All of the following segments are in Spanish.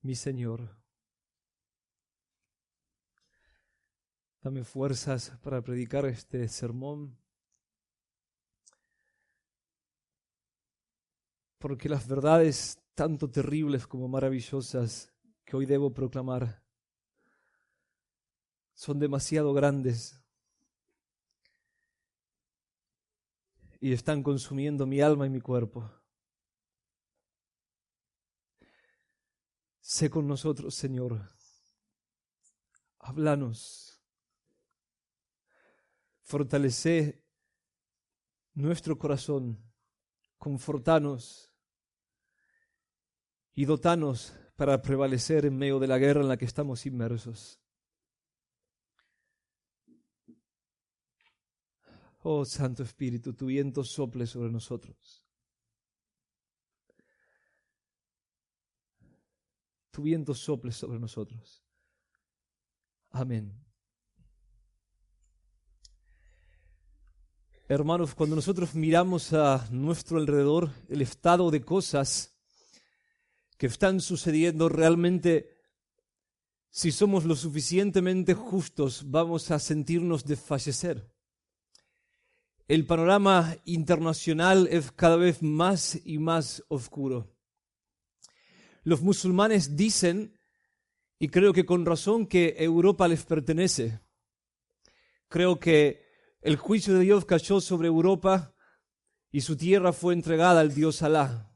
mi Señor. Dame fuerzas para predicar este sermón, porque las verdades tanto terribles como maravillosas que hoy debo proclamar son demasiado grandes y están consumiendo mi alma y mi cuerpo. Sé con nosotros, Señor. Háblanos. Fortalece nuestro corazón. Confortanos y dotanos para prevalecer en medio de la guerra en la que estamos inmersos. Oh Santo Espíritu, tu viento sople sobre nosotros. Tu viento sople sobre nosotros. Amén. Hermanos, cuando nosotros miramos a nuestro alrededor, el estado de cosas que están sucediendo, realmente, si somos lo suficientemente justos, vamos a sentirnos desfallecer. El panorama internacional es cada vez más y más oscuro. Los musulmanes dicen, y creo que con razón, que Europa les pertenece. Creo que el juicio de Dios cayó sobre Europa y su tierra fue entregada al Dios Alá.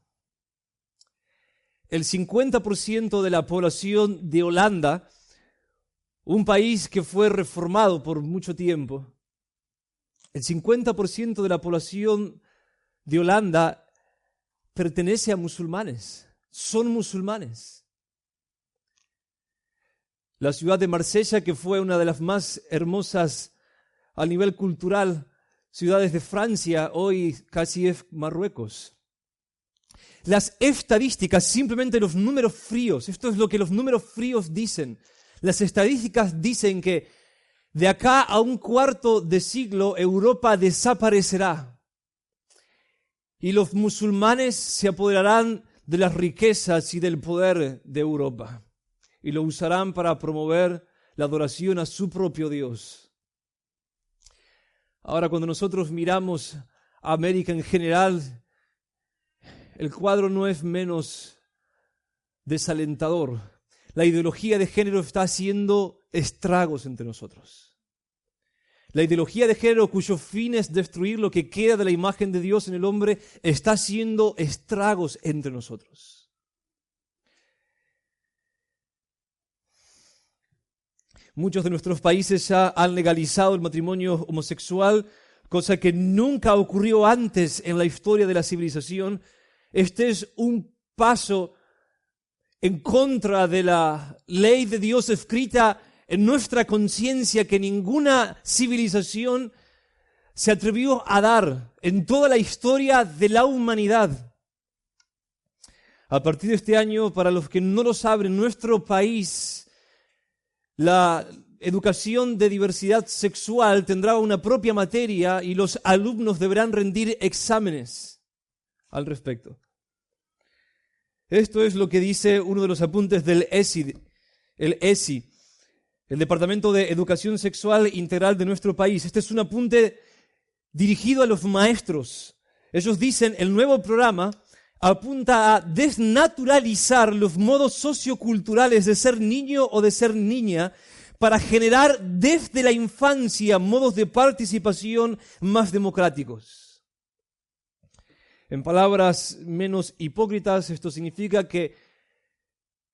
El 50% de la población de Holanda, un país que fue reformado por mucho tiempo, el 50% de la población de Holanda pertenece a musulmanes, son musulmanes. La ciudad de Marsella, que fue una de las más hermosas a nivel cultural, ciudades de Francia, hoy casi es Marruecos. Las estadísticas, simplemente los números fríos, esto es lo que los números fríos dicen. Las estadísticas dicen que de acá a un cuarto de siglo Europa desaparecerá y los musulmanes se apoderarán de las riquezas y del poder de Europa y lo usarán para promover la adoración a su propio Dios. Ahora, cuando nosotros miramos a América en general, el cuadro no es menos desalentador. La ideología de género está haciendo estragos entre nosotros. La ideología de género, cuyo fin es destruir lo que queda de la imagen de Dios en el hombre, está haciendo estragos entre nosotros. Muchos de nuestros países ya han legalizado el matrimonio homosexual, cosa que nunca ocurrió antes en la historia de la civilización. Este es un paso en contra de la ley de Dios escrita en nuestra conciencia que ninguna civilización se atrevió a dar en toda la historia de la humanidad. A partir de este año, para los que no lo saben, en nuestro país, la educación de diversidad sexual tendrá una propia materia y los alumnos deberán rendir exámenes al respecto. Esto es lo que dice uno de los apuntes del ESI, el Departamento de Educación Sexual Integral de nuestro país. Este es un apunte dirigido a los maestros. Ellos dicen, el nuevo programa apunta a desnaturalizar los modos socioculturales de ser niño o de ser niña para generar desde la infancia modos de participación más democráticos. En palabras menos hipócritas, esto significa que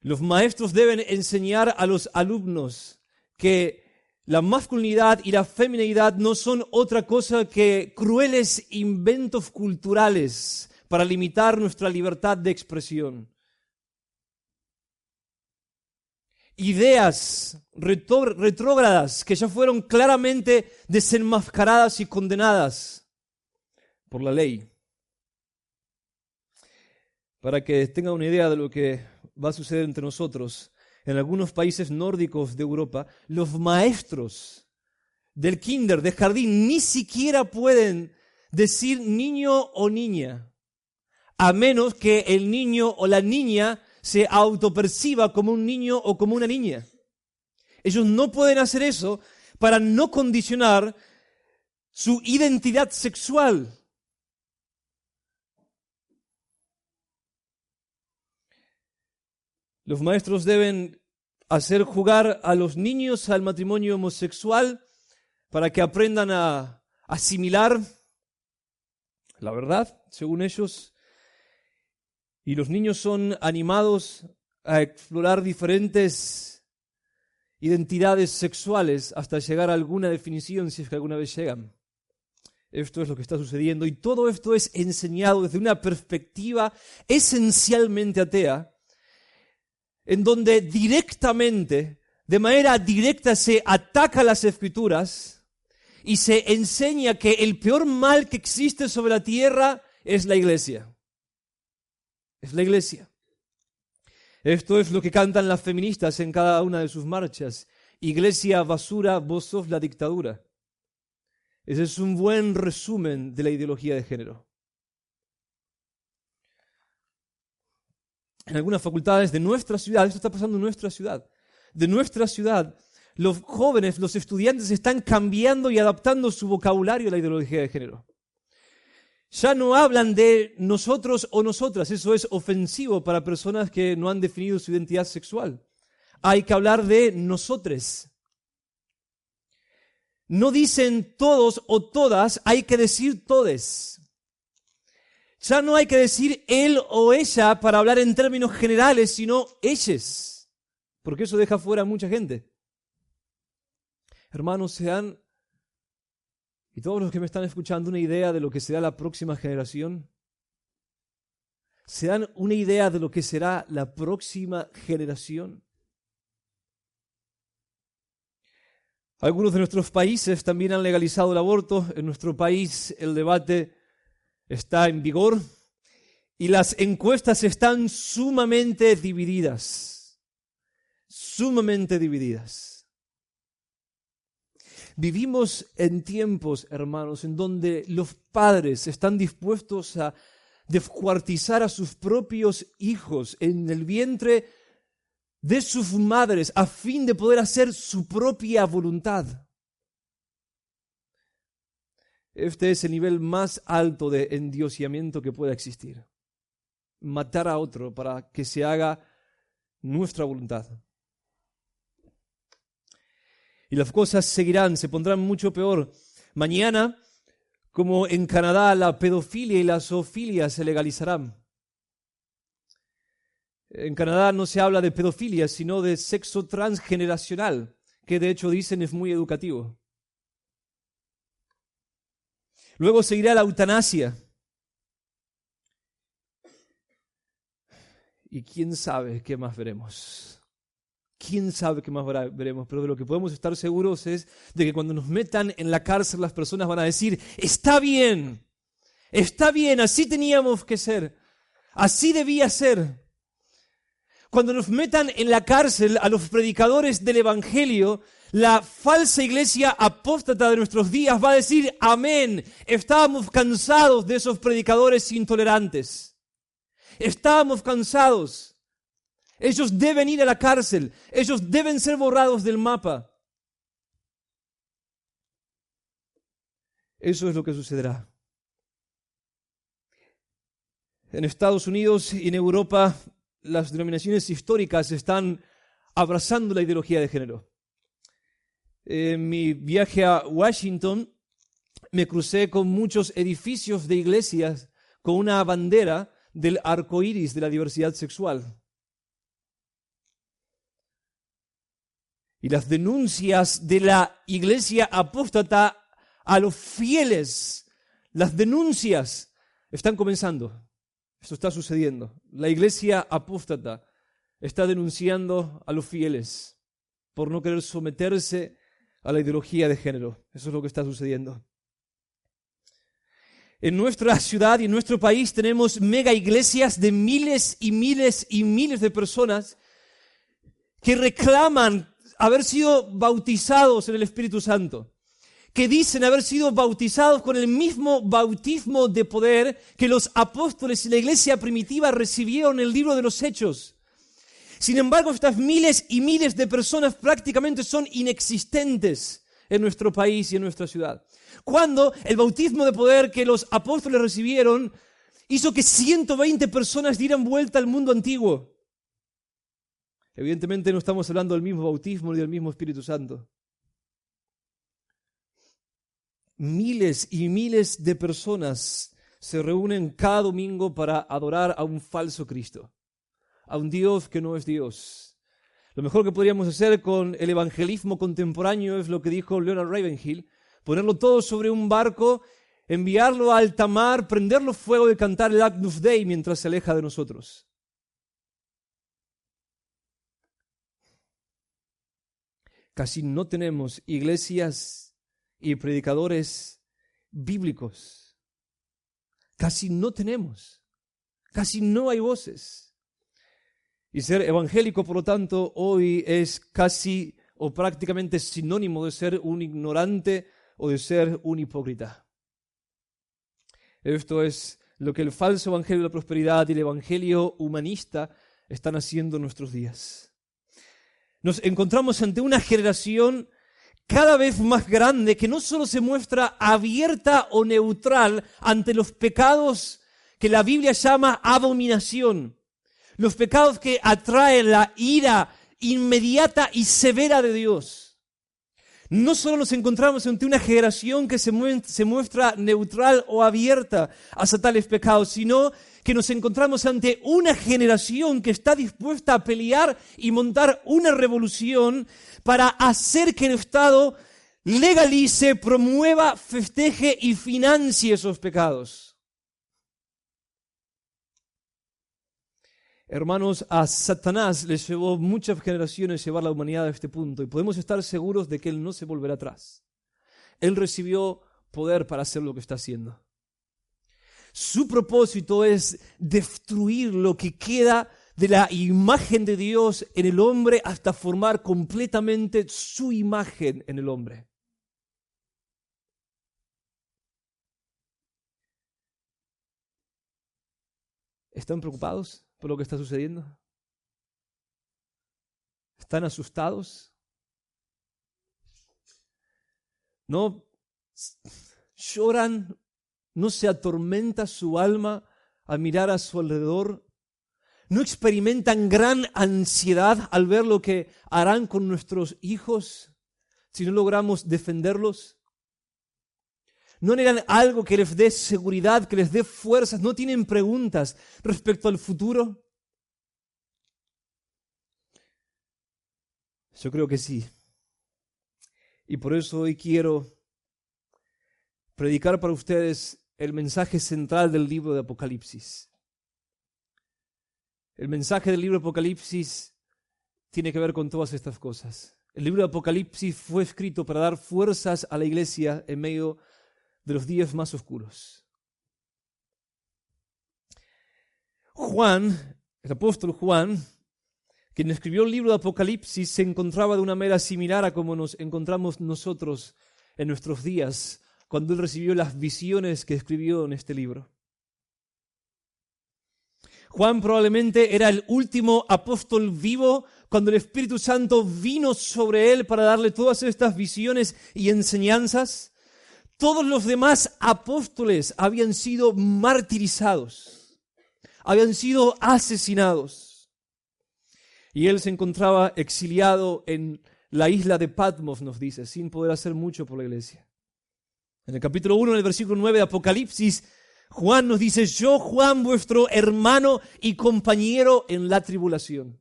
los maestros deben enseñar a los alumnos que la masculinidad y la feminidad no son otra cosa que crueles inventos culturales para limitar nuestra libertad de expresión. Ideas retrógradas que ya fueron claramente desenmascaradas y condenadas por la ley. Para que tengan una idea de lo que va a suceder entre nosotros, en algunos países nórdicos de Europa, los maestros del kinder, de jardín, ni siquiera pueden decir niño o niña, a menos que el niño o la niña se autoperciba como un niño o como una niña. Ellos no pueden hacer eso para no condicionar su identidad sexual. Los maestros deben hacer jugar a los niños al matrimonio homosexual para que aprendan a asimilar la verdad, según ellos. Y los niños son animados a explorar diferentes identidades sexuales hasta llegar a alguna definición, si es que alguna vez llegan. Esto es lo que está sucediendo, y todo esto es enseñado desde una perspectiva esencialmente atea, en donde directamente, de manera directa, se ataca las Escrituras y se enseña que el peor mal que existe sobre la tierra es la iglesia. Es la iglesia. Esto es lo que cantan las feministas en cada una de sus marchas. Iglesia basura, vos sos la dictadura. Ese es un buen resumen de la ideología de género. En algunas facultades de nuestra ciudad, esto está pasando en nuestra ciudad, los jóvenes, los estudiantes están cambiando y adaptando su vocabulario a la ideología de género. Ya no hablan de nosotros o nosotras, eso es ofensivo para personas que no han definido su identidad sexual. Hay que hablar de nosotres. No dicen todos o todas, hay que decir todes. Ya no hay que decir él o ella para hablar en términos generales, sino ellas, porque eso deja fuera a mucha gente. Hermanos, y todos los que me están escuchando, una idea de lo que será la próxima generación. ¿Se dan una idea de lo que será la próxima generación? Algunos de nuestros países también han legalizado el aborto. En nuestro país el debate está en vigor y las encuestas están sumamente divididas. Sumamente divididas. Vivimos en tiempos, hermanos, en donde los padres están dispuestos a descuartizar a sus propios hijos en el vientre de sus madres a fin de poder hacer su propia voluntad. Este es el nivel más alto de endioseamiento que pueda existir. Matar a otro para que se haga nuestra voluntad. Y las cosas seguirán, se pondrán mucho peor. Mañana, como en Canadá, la pedofilia y la zoofilia se legalizarán. En Canadá no se habla de pedofilia, sino de sexo transgeneracional, que de hecho dicen es muy educativo. Luego seguirá la eutanasia. Y quién sabe qué más veremos. ¿Quién sabe qué más veremos? Pero de lo que podemos estar seguros es de que cuando nos metan en la cárcel las personas van a decir, está bien, así teníamos que ser, así debía ser. Cuando nos metan en la cárcel a los predicadores del Evangelio, la falsa iglesia apóstata de nuestros días va a decir, amén, estábamos cansados de esos predicadores intolerantes. Estábamos cansados. Ellos deben ir a la cárcel. Ellos deben ser borrados del mapa. Eso es lo que sucederá. En Estados Unidos y en Europa, las denominaciones históricas están abrazando la ideología de género. En mi viaje a Washington, me crucé con muchos edificios de iglesias con una bandera del arco iris de la diversidad sexual. Y las denuncias de la iglesia apóstata a los fieles, las denuncias están comenzando. Esto está sucediendo. La iglesia apóstata está denunciando a los fieles por no querer someterse a la ideología de género. Eso es lo que está sucediendo. En nuestra ciudad y en nuestro país tenemos mega iglesias de miles y miles y miles de personas que reclaman haber sido bautizados en el Espíritu Santo, que dicen haber sido bautizados con el mismo bautismo de poder que los apóstoles y la iglesia primitiva recibieron en el libro de los Hechos. Sin embargo, estas miles y miles de personas prácticamente son inexistentes en nuestro país y en nuestra ciudad. Cuando el bautismo de poder que los apóstoles recibieron hizo que 120 personas dieran vuelta al mundo antiguo. Evidentemente no estamos hablando del mismo bautismo ni del mismo Espíritu Santo. Miles y miles de personas se reúnen cada domingo para adorar a un falso Cristo, a un Dios que no es Dios. Lo mejor que podríamos hacer con el evangelismo contemporáneo es lo que dijo Leonard Ravenhill: ponerlo todo sobre un barco, enviarlo a alta mar, prenderlo fuego y cantar el Agnus Dei mientras se aleja de nosotros. Casi no tenemos iglesias y predicadores bíblicos. Casi no tenemos. Casi no hay voces. Y ser evangélico, por lo tanto, hoy es casi o prácticamente sinónimo de ser un ignorante o de ser un hipócrita. Esto es lo que el falso evangelio de la prosperidad y el evangelio humanista están haciendo en nuestros días. Nos encontramos ante una generación cada vez más grande que no solo se muestra abierta o neutral ante los pecados que la Biblia llama abominación, los pecados que atraen la ira inmediata y severa de Dios. No solo nos encontramos ante una generación que se muestra neutral o abierta hacia tales pecados, sino que nos encontramos ante una generación que está dispuesta a pelear y montar una revolución para hacer que el Estado legalice, promueva, festeje y financie esos pecados. Hermanos, a Satanás le llevó muchas generaciones llevar la humanidad a este punto y podemos estar seguros de que él no se volverá atrás. Él recibió poder para hacer lo que está haciendo. Su propósito es destruir lo que queda de la imagen de Dios en el hombre hasta formar completamente su imagen en el hombre. ¿Están preocupados por lo que está sucediendo? ¿Están asustados? ¿No lloran? ¿No se atormenta su alma al mirar a su alrededor? ¿No experimentan gran ansiedad al ver lo que harán con nuestros hijos si no logramos defenderlos? ¿No anhelan algo que les dé seguridad, que les dé fuerzas? ¿No tienen preguntas respecto al futuro? Yo creo que sí. Y por eso hoy quiero predicar para ustedes el mensaje central del libro de Apocalipsis. El mensaje del libro de Apocalipsis tiene que ver con todas estas cosas. El libro de Apocalipsis fue escrito para dar fuerzas a la iglesia en medio de los días más oscuros. Juan, el apóstol Juan, quien escribió el libro de Apocalipsis, se encontraba de una manera similar a como nos encontramos nosotros en nuestros días, cuando él recibió las visiones que escribió en este libro. Juan probablemente era el último apóstol vivo cuando el Espíritu Santo vino sobre él para darle todas estas visiones y enseñanzas. Todos los demás apóstoles habían sido martirizados, habían sido asesinados. Y él se encontraba exiliado en la isla de Patmos, nos dice, sin poder hacer mucho por la iglesia. En el capítulo 1, en el versículo 9 de Apocalipsis, Juan nos dice: yo, Juan, vuestro hermano y compañero en la tribulación,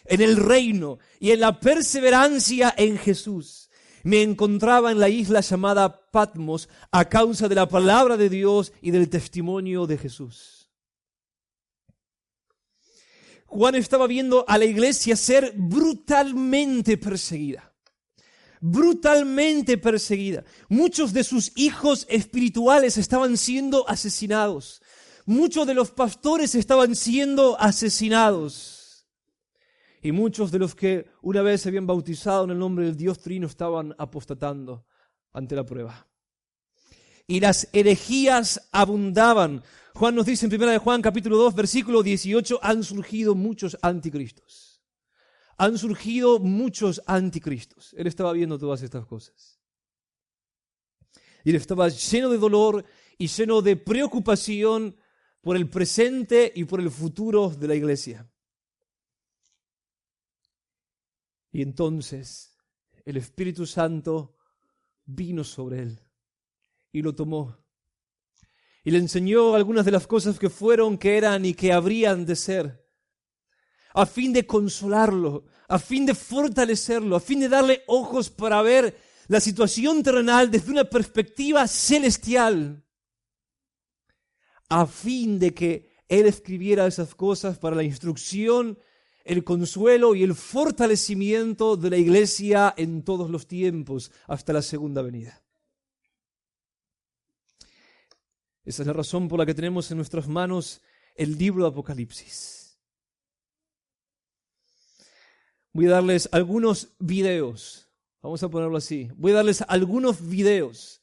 en el reino y en la perseverancia en Jesús, me encontraba en la isla llamada Patmos a causa de la palabra de Dios y del testimonio de Jesús. Juan estaba viendo a la iglesia ser brutalmente perseguida. Brutalmente perseguida. Muchos de sus hijos espirituales estaban siendo asesinados. Muchos de los pastores estaban siendo asesinados. Y muchos de los que una vez se habían bautizado en el nombre del Dios Trino estaban apostatando ante la prueba. y las herejías abundaban. Juan nos dice en 1 de Juan capítulo 2 versículo 18, han surgido muchos anticristos. Han surgido muchos anticristos. Él estaba viendo todas estas cosas. Y él estaba lleno de dolor y lleno de preocupación por el presente y por el futuro de la iglesia. Y entonces el Espíritu Santo vino sobre él y lo tomó. Y le enseñó algunas de las cosas que fueron, que eran y que habrían de ser, a fin de consolarlo, a fin de fortalecerlo, a fin de darle ojos para ver la situación terrenal desde una perspectiva celestial, a fin de que él escribiera esas cosas para la instrucción, el consuelo y el fortalecimiento de la iglesia en todos los tiempos, hasta la segunda venida. Esa es la razón por la que tenemos en nuestras manos el libro de Apocalipsis. Voy a darles algunos videos, vamos a ponerlo así, voy a darles algunos videos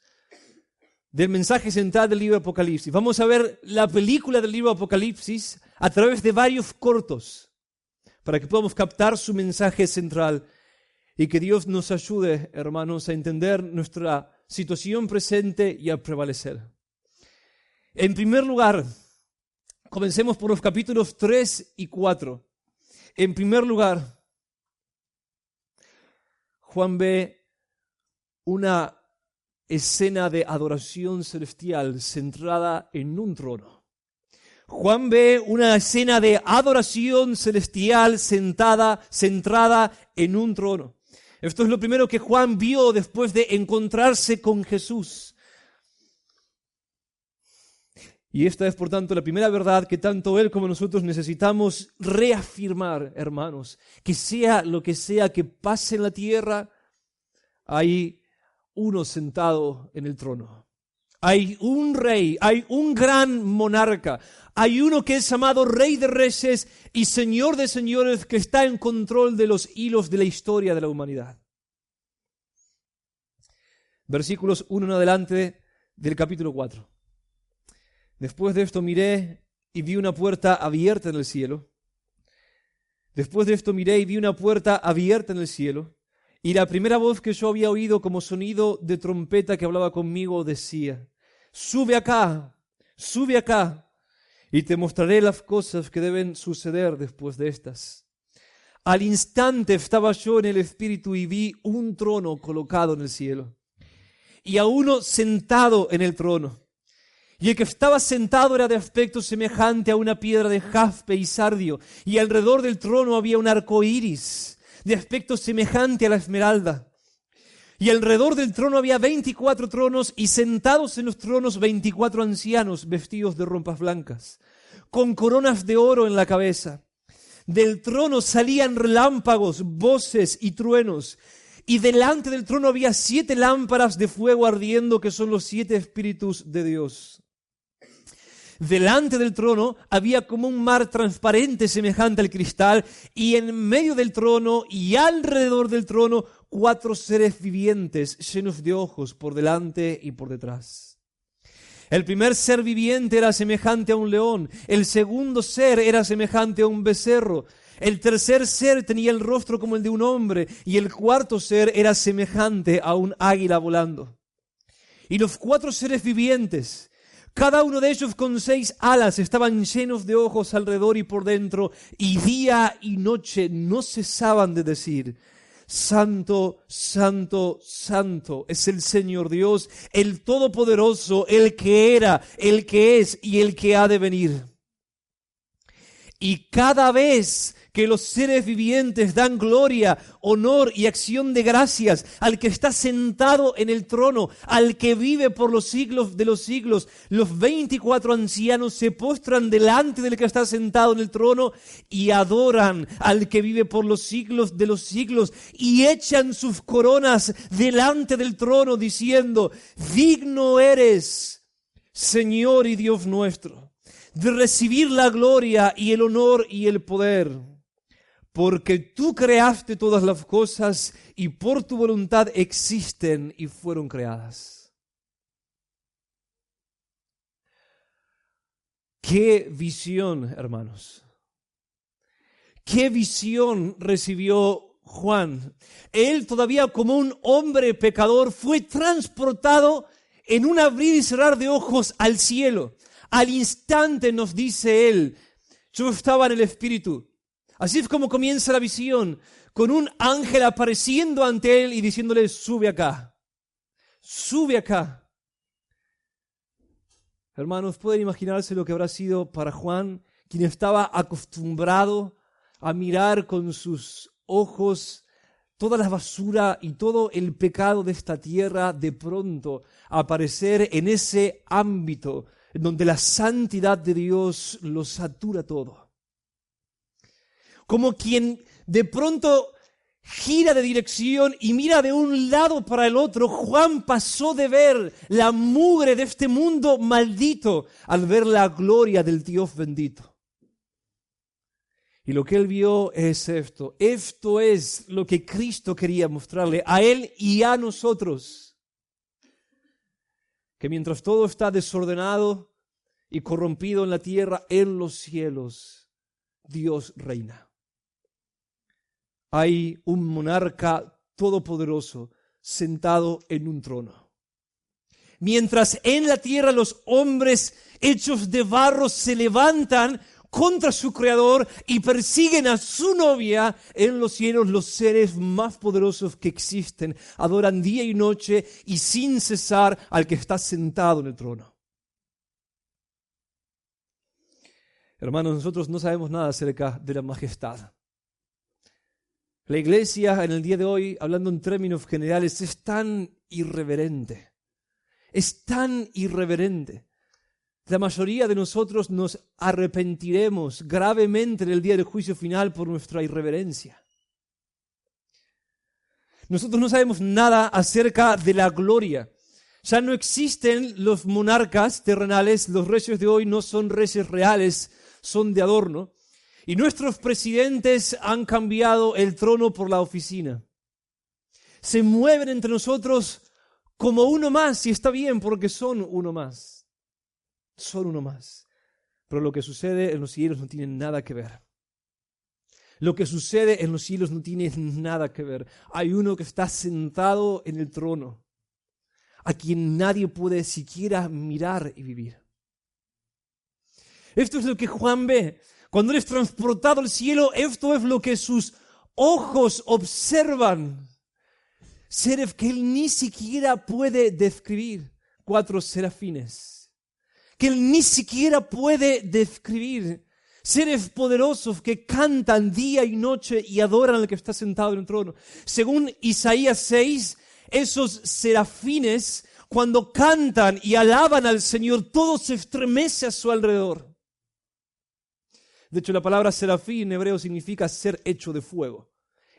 del mensaje central del libro de Apocalipsis. Vamos a ver la película del libro de Apocalipsis a través de varios cortos, para que podamos captar su mensaje central y que Dios nos ayude, hermanos, a entender nuestra situación presente y a prevalecer. En primer lugar, comencemos por los capítulos 3 y 4. En primer lugar, Juan ve una escena de adoración celestial centrada en un trono. Juan ve una escena de adoración celestial centrada en un trono. Esto es lo primero que Juan vio después de encontrarse con Jesús. Y esta es, por tanto, la primera verdad que tanto él como nosotros necesitamos reafirmar, hermanos. Que sea lo que sea que pase en la tierra, hay uno sentado en el trono. Hay un rey, hay un gran monarca. Hay uno que es llamado Rey de Reyes y Señor de Señores, que está en control de los hilos de la historia de la humanidad. Versículos 1 en adelante del capítulo 4. Después de esto miré y vi una puerta abierta en el cielo. Después de esto miré y vi una puerta abierta en el cielo. Y la primera voz que yo había oído como sonido de trompeta que hablaba conmigo decía: sube acá, y te mostraré las cosas que deben suceder después de estas. Al instante estaba yo en el Espíritu y vi un trono colocado en el cielo, y a uno sentado en el trono. Y el que estaba sentado era de aspecto semejante a una piedra de jaspe y sardio, y alrededor del trono había un arco iris, de aspecto semejante a la esmeralda. Y alrededor del trono había 24 tronos, y sentados en los tronos 24 ancianos vestidos de ropas blancas, con coronas de oro en la cabeza. Del trono salían relámpagos, voces y truenos, y delante del trono había 7 lámparas de fuego ardiendo, que son los 7 espíritus de Dios. Delante del trono había como un mar transparente semejante al cristal, y en medio del trono y alrededor del trono 4 seres vivientes llenos de ojos por delante y por detrás. El primer ser viviente era semejante a un león, el segundo ser era semejante a un becerro, el tercer ser tenía el rostro como el de un hombre, y el cuarto ser era semejante a un águila volando. Y los 4 seres vivientes, cada uno de ellos con 6 alas, estaban llenos de ojos alrededor y por dentro, y día y noche no cesaban de decir: Santo, Santo, Santo es el Señor Dios, el Todopoderoso, el que era, el que es y el que ha de venir. Y cada vez que los seres vivientes dan gloria, honor y acción de gracias al que está sentado en el trono, al que vive por los siglos de los siglos, los 24 ancianos se postran delante del que está sentado en el trono y adoran al que vive por los siglos de los siglos, y echan sus coronas delante del trono diciendo: digno eres, Señor y Dios nuestro, de recibir la gloria y el honor y el poder, porque tú creaste todas las cosas y por tu voluntad existen y fueron creadas. ¡Qué visión, hermanos! ¡Qué visión recibió Juan! Él, todavía como un hombre pecador, fue transportado en un abrir y cerrar de ojos al cielo. Al instante, nos dice él, yo estaba en el Espíritu. Así es como comienza la visión, con un ángel apareciendo ante él y diciéndole, sube acá, sube acá. Hermanos, ¿pueden imaginarse lo que habrá sido para Juan, quien estaba acostumbrado a mirar con sus ojos toda la basura y todo el pecado de esta tierra, de pronto aparecer en ese ámbito en donde la santidad de Dios lo satura todo? Como quien de pronto gira de dirección y mira de un lado para el otro, Juan pasó de ver la mugre de este mundo maldito al ver la gloria del Dios bendito. Y lo que él vio es esto. Esto es lo que Cristo quería mostrarle a él y a nosotros. Que mientras todo está desordenado y corrompido en la tierra, en los cielos, Dios reina. Hay un monarca todopoderoso sentado en un trono. Mientras en la tierra los hombres hechos de barro se levantan contra su Creador y persiguen a su novia, en los cielos los seres más poderosos que existen adoran día y noche y sin cesar al que está sentado en el trono. Hermanos, nosotros no sabemos nada acerca de la majestad. La iglesia en el día de hoy, hablando en términos generales, es tan irreverente. Es tan irreverente. La mayoría de nosotros nos arrepentiremos gravemente en el día del juicio final por nuestra irreverencia. Nosotros no sabemos nada acerca de la gloria. Ya no existen los monarcas terrenales, los reyes de hoy no son reyes reales, son de adorno. Y nuestros presidentes han cambiado el trono por la oficina. Se mueven entre nosotros como uno más, y está bien porque son uno más. Son uno más. Pero lo que sucede en los cielos no tiene nada que ver. Lo que sucede en los cielos no tiene nada que ver. Hay uno que está sentado en el trono, a quien nadie puede siquiera mirar y vivir. Esto es lo que Juan ve. Cuando él es transportado al cielo, esto es lo que sus ojos observan. Seres que él ni siquiera puede describir. 4 serafines. Que él ni siquiera puede describir. Seres poderosos que cantan día y noche y adoran al que está sentado en el trono. Según Isaías 6, esos serafines, cuando cantan y alaban al Señor, todo se estremece a su alrededor. De hecho, la palabra serafín en hebreo significa ser hecho de fuego.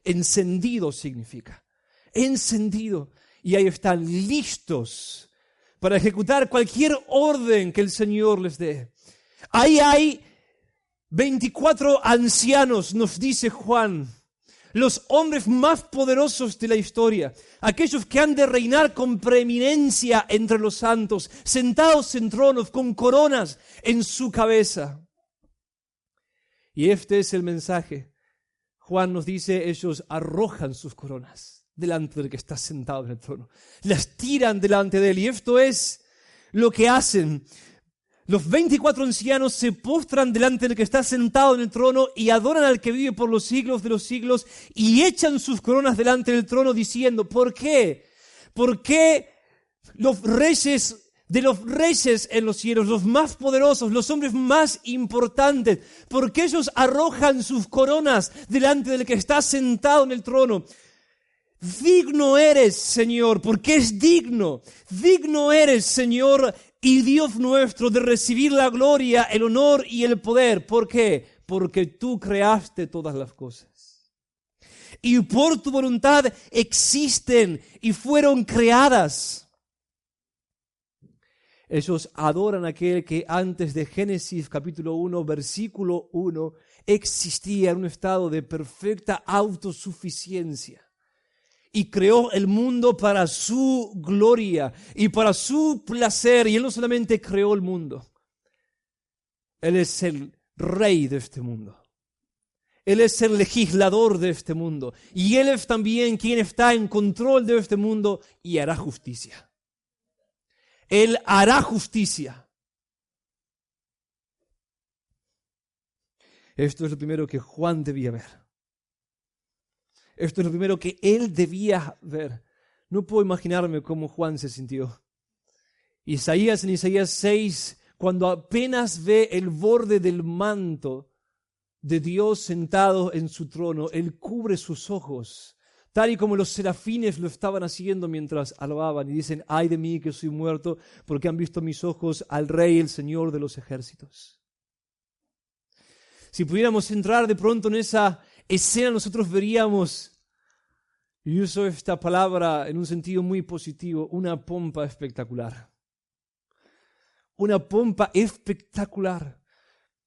Encendido significa. Encendido. Y ahí están listos para ejecutar cualquier orden que el Señor les dé. Ahí hay 24 ancianos, nos dice Juan. Los hombres más poderosos de la historia. Aquellos que han de reinar con preeminencia entre los santos. Sentados en tronos con coronas en su cabeza. Y este es el mensaje. Juan nos dice, ellos arrojan sus coronas delante del que está sentado en el trono. Las tiran delante de él. Y esto es lo que hacen. Los 24 ancianos se postran delante del que está sentado en el trono y adoran al que vive por los siglos de los siglos y echan sus coronas delante del trono diciendo, ¿por qué? ¿Por qué los reyes de los reyes en los cielos, los más poderosos, los hombres más importantes, porque ellos arrojan sus coronas delante del que está sentado en el trono? Digno eres, Señor, porque es digno. Digno eres, Señor y Dios nuestro, de recibir la gloria, el honor y el poder. ¿Por qué? Porque tú creaste todas las cosas. Y por tu voluntad existen y fueron creadas. Ellos adoran a aquel que antes de Génesis capítulo 1, versículo 1, existía en un estado de perfecta autosuficiencia. Y creó el mundo para su gloria y para su placer. Y Él no solamente creó el mundo, Él es el rey de este mundo. Él es el legislador de este mundo. Y Él es también quien está en control de este mundo y hará justicia. Él hará justicia. Esto es lo primero que Juan debía ver. Esto es lo primero que él debía ver. No puedo imaginarme cómo Juan se sintió. En Isaías 6, cuando apenas ve el borde del manto de Dios sentado en su trono, Él cubre sus ojos, tal y como los serafines lo estaban haciendo mientras alababan y dicen: ay de mí que soy muerto, porque han visto mis ojos al Rey, el Señor de los ejércitos. Si pudiéramos entrar de pronto en esa escena, nosotros veríamos, y uso esta palabra en un sentido muy positivo, una pompa espectacular. Una pompa espectacular.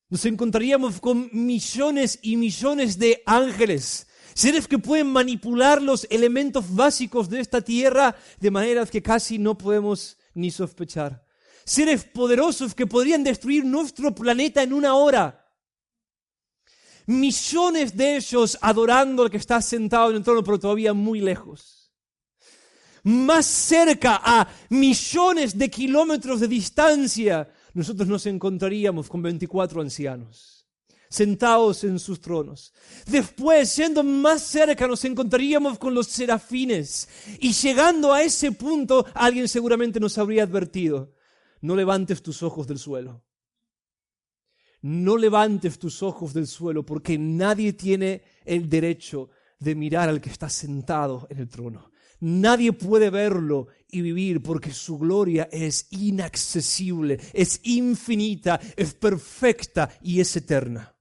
Nos encontraríamos con millones y millones de ángeles, seres que pueden manipular los elementos básicos de esta tierra de maneras que casi no podemos ni sospechar. Seres poderosos que podrían destruir nuestro planeta en una hora. Millones de ellos adorando al que está sentado en el trono, pero todavía muy lejos. Más cerca, a millones de kilómetros de distancia, nosotros nos encontraríamos con 24 ancianos, sentados en sus tronos. Después, siendo más cerca, nos encontraríamos con los serafines. Y llegando a ese punto, alguien seguramente nos habría advertido: no levantes tus ojos del suelo. No levantes tus ojos del suelo, porque nadie tiene el derecho de mirar al que está sentado en el trono. Nadie puede verlo y vivir, porque su gloria es inaccesible, es infinita, es perfecta y es eterna.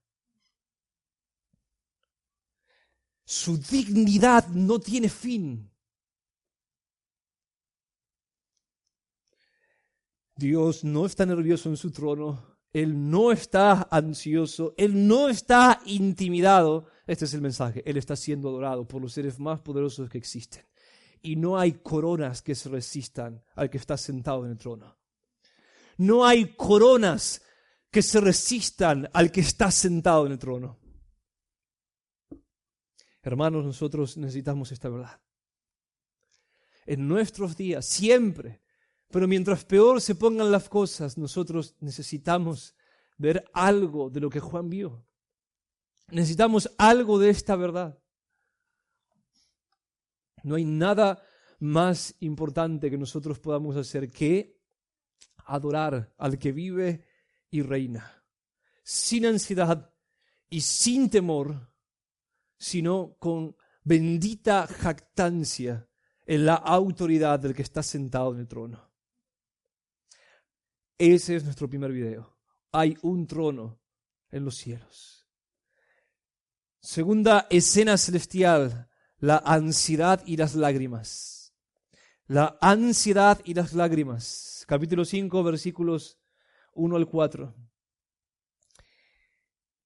Su dignidad no tiene fin. Dios no está nervioso en su trono. Él no está ansioso, Él no está intimidado. Este es el mensaje: Él está siendo adorado por los seres más poderosos que existen. Y no hay coronas que se resistan al que está sentado en el trono. No hay coronas que se resistan al que está sentado en el trono. Hermanos, nosotros necesitamos esta verdad. En nuestros días, siempre. Pero mientras peor se pongan las cosas, nosotros necesitamos ver algo de lo que Juan vio. Necesitamos algo de esta verdad. No hay nada más importante que nosotros podamos hacer que adorar al que vive y reina, sin ansiedad y sin temor, sino con bendita jactancia en la autoridad del que está sentado en el trono. Ese es nuestro primer video. Hay un trono en los cielos. Segunda escena celestial: la ansiedad y las lágrimas. La ansiedad y las lágrimas. Capítulo 5, versículos 1 al 4.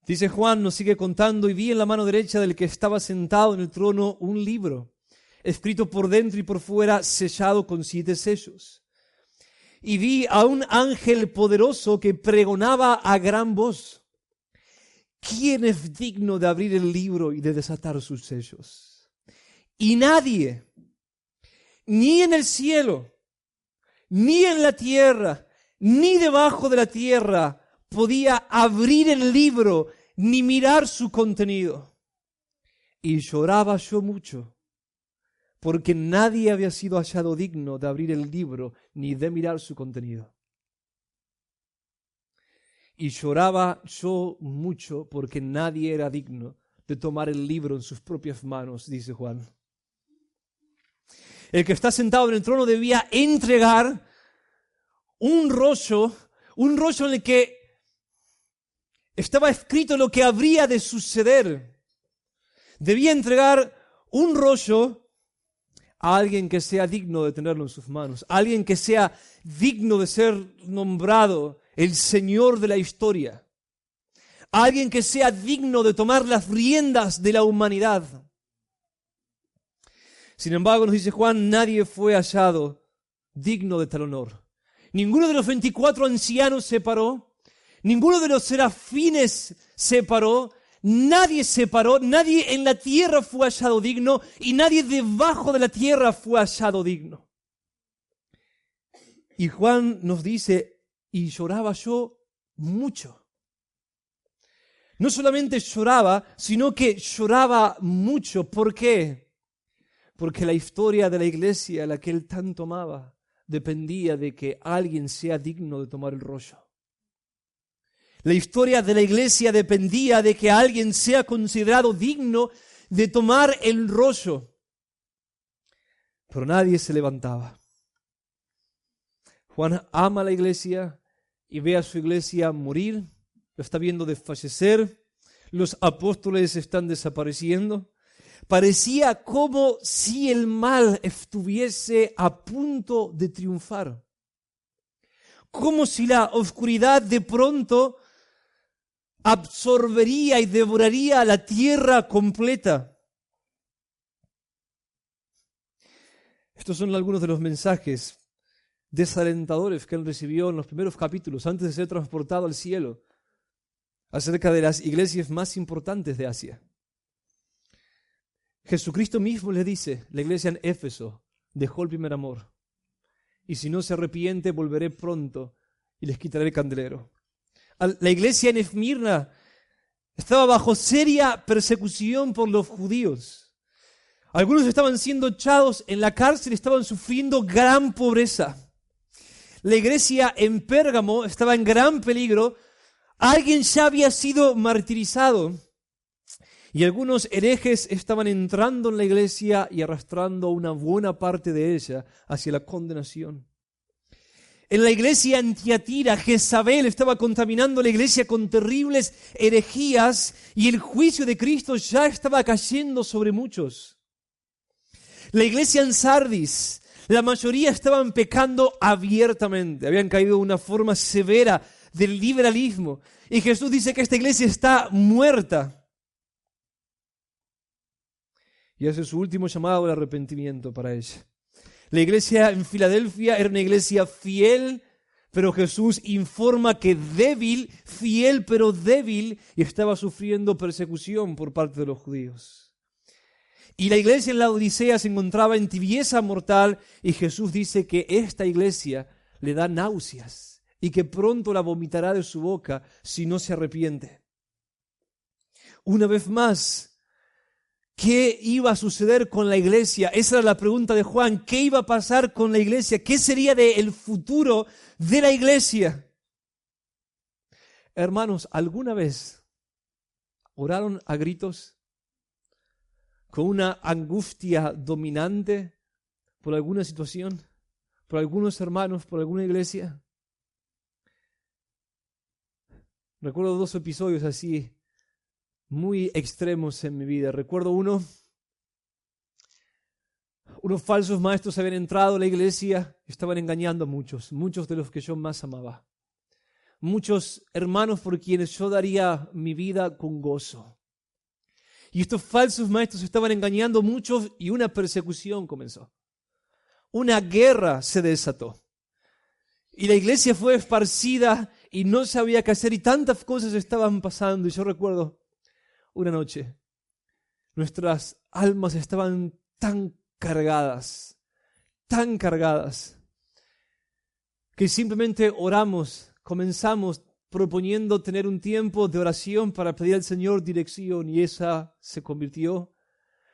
Dice Juan, nos sigue contando: y vi en la mano derecha del que estaba sentado en el trono un libro, escrito por dentro y por fuera, sellado con 7 sellos. Y vi a un ángel poderoso que pregonaba a gran voz: ¿quién es digno de abrir el libro y de desatar sus sellos? Y nadie, ni en el cielo, ni en la tierra, ni debajo de la tierra, podía abrir el libro ni mirar su contenido. Y lloraba yo mucho, porque nadie había sido hallado digno de abrir el libro ni de mirar su contenido. Y lloraba yo mucho, porque nadie era digno de tomar el libro en sus propias manos, dice Juan. El que está sentado en el trono debía entregar un rollo en el que estaba escrito lo que habría de suceder. Debía entregar un rollo a alguien que sea digno de tenerlo en sus manos, a alguien que sea digno de ser nombrado el Señor de la historia, a alguien que sea digno de tomar las riendas de la humanidad. Sin embargo, nos dice Juan, nadie fue hallado digno de tal honor. Ninguno de los 24 ancianos se paró, Ninguno de los serafines se paró, nadie se paró, nadie en la tierra fue hallado digno y nadie debajo de la tierra fue hallado digno. Y Juan nos dice, y lloraba yo mucho. No solamente lloraba, sino que lloraba mucho. ¿Por qué? Porque la historia de la iglesia, la que él tanto amaba, dependía de que alguien sea digno de tomar el rollo. La historia de la iglesia dependía de que alguien sea considerado digno de tomar el rollo. Pero nadie se levantaba. Juan ama a la iglesia y ve a su iglesia morir, lo está viendo desfallecer, los apóstoles están desapareciendo. Parecía como si el mal estuviese a punto de triunfar. Como si la oscuridad de pronto absorbería y devoraría la tierra completa. Estos son algunos de los mensajes desalentadores que él recibió en los primeros capítulos antes de ser transportado al cielo acerca de las iglesias más importantes de Asia. Jesucristo mismo le dice, la iglesia en Éfeso dejó el primer amor, y si no se arrepiente volveré pronto y les quitaré el candelero. La iglesia en Esmirna estaba bajo seria persecución por los judíos. Algunos estaban siendo echados en la cárcel, estaban sufriendo gran pobreza. La iglesia en Pérgamo estaba en gran peligro. Alguien ya había sido martirizado. Y algunos herejes estaban entrando en la iglesia y arrastrando una buena parte de ella hacia la condenación. En la iglesia en Tiatira, Jezabel estaba contaminando la iglesia con terribles herejías y el juicio de Cristo ya estaba cayendo sobre muchos. La iglesia en Sardis, la mayoría estaban pecando abiertamente, habían caído de una forma severa del liberalismo. Y Jesús dice que esta iglesia está muerta. Y hace su último llamado al arrepentimiento para ella. La iglesia en Filadelfia era una iglesia fiel, pero Jesús informa que débil, fiel pero débil, y estaba sufriendo persecución por parte de los judíos. Y la iglesia en la Odisea se encontraba en tibieza mortal, y Jesús dice que esta iglesia le da náuseas y que pronto la vomitará de su boca si no se arrepiente. Una vez más, ¿qué iba a suceder con la iglesia? Esa era la pregunta de Juan. ¿Qué iba a pasar con la iglesia? ¿Qué sería del futuro de la iglesia? Hermanos, ¿alguna vez oraron a gritos con una angustia dominante por alguna situación, por algunos hermanos, por alguna iglesia? Recuerdo 2 episodios así muy extremos en mi vida. Recuerdo unos falsos maestros habían entrado a la iglesia, estaban engañando a muchos de los que yo más amaba. Muchos hermanos por quienes yo daría mi vida con gozo. Y estos falsos maestros estaban engañando a muchos y una persecución comenzó. Una guerra se desató. Y la iglesia fue esparcida y no sabía qué hacer y tantas cosas estaban pasando. Y yo recuerdo una noche, nuestras almas estaban tan cargadas, que simplemente oramos, comenzamos proponiendo tener un tiempo de oración para pedir al Señor dirección, y esa se convirtió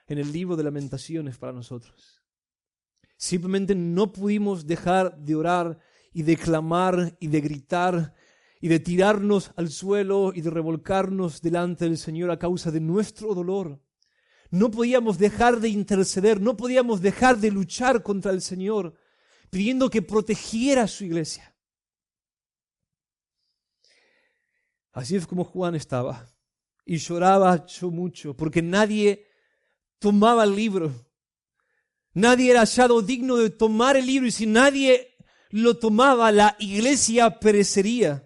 en el libro de Lamentaciones para nosotros. Simplemente no pudimos dejar de orar y de clamar y de gritar y de tirarnos al suelo y de revolcarnos delante del Señor a causa de nuestro dolor. No podíamos dejar de interceder, no podíamos dejar de luchar contra el Señor, pidiendo que protegiera a su iglesia. Así es como Juan estaba, y lloraba yo mucho, porque nadie tomaba el libro. Nadie era hallado digno de tomar el libro, y si nadie lo tomaba, la iglesia perecería.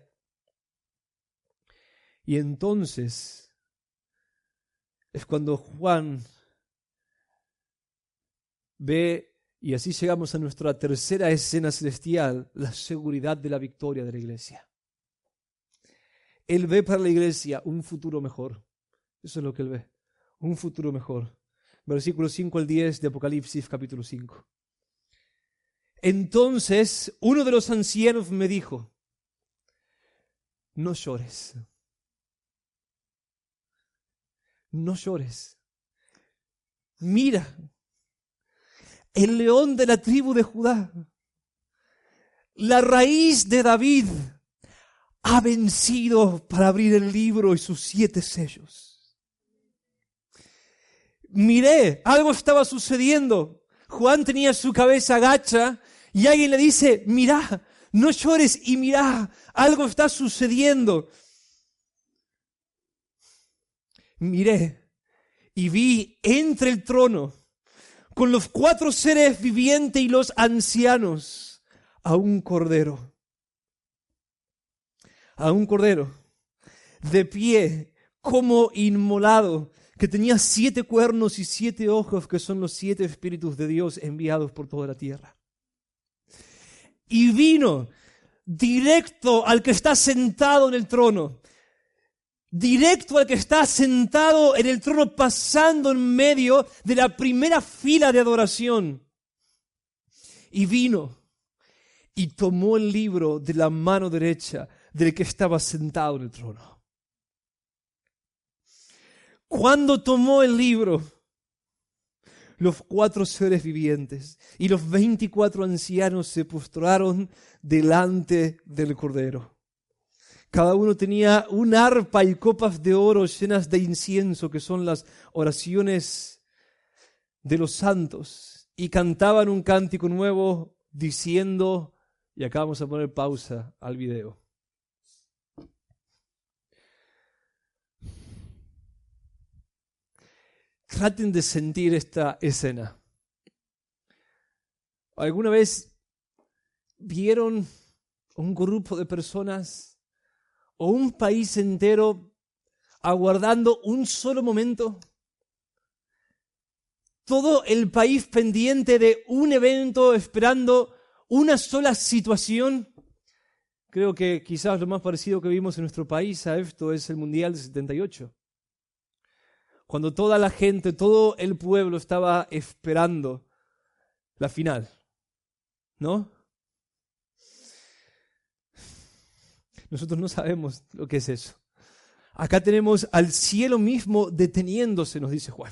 Y entonces es cuando Juan ve, y así llegamos a nuestra tercera escena celestial, la seguridad de la victoria de la iglesia. Él ve para la iglesia un futuro mejor. Eso es lo que Él ve, un futuro mejor. Versículos 5 al 10 de Apocalipsis capítulo 5. Entonces uno de los ancianos me dijo, no llores. No llores. Mira, el león de la tribu de Judá, la raíz de David, ha vencido para abrir el libro y sus 7 sellos. Miré, algo estaba sucediendo. Juan tenía su cabeza agacha y alguien le dice, mirá, no llores y mirá, algo está sucediendo. Miré y vi entre el trono, con los 4 seres vivientes y los ancianos, a un cordero. A un cordero, de pie, como inmolado, que tenía 7 cuernos y 7 ojos, que son los 7 espíritus de Dios enviados por toda la tierra. Y vino directo al que está sentado en el trono. Directo al que está sentado en el trono, pasando en medio de la primera fila de adoración. Y vino y tomó el libro de la mano derecha del que estaba sentado en el trono. Cuando tomó el libro, los 4 seres vivientes y los 24 ancianos se postraron delante del Cordero. Cada uno tenía un arpa y copas de oro llenas de incienso, que son las oraciones de los santos, y cantaban un cántico nuevo diciendo, y acá vamos a poner pausa al video. Traten de sentir esta escena. ¿Alguna vez vieron un grupo de personas o un país entero aguardando un solo momento? Todo el país pendiente de un evento, esperando una sola situación. Creo que quizás lo más parecido que vimos en nuestro país a esto es el Mundial de 78. Cuando toda la gente, todo el pueblo estaba esperando la final, ¿no? Nosotros no sabemos lo que es eso. Acá tenemos al cielo mismo deteniéndose, nos dice Juan.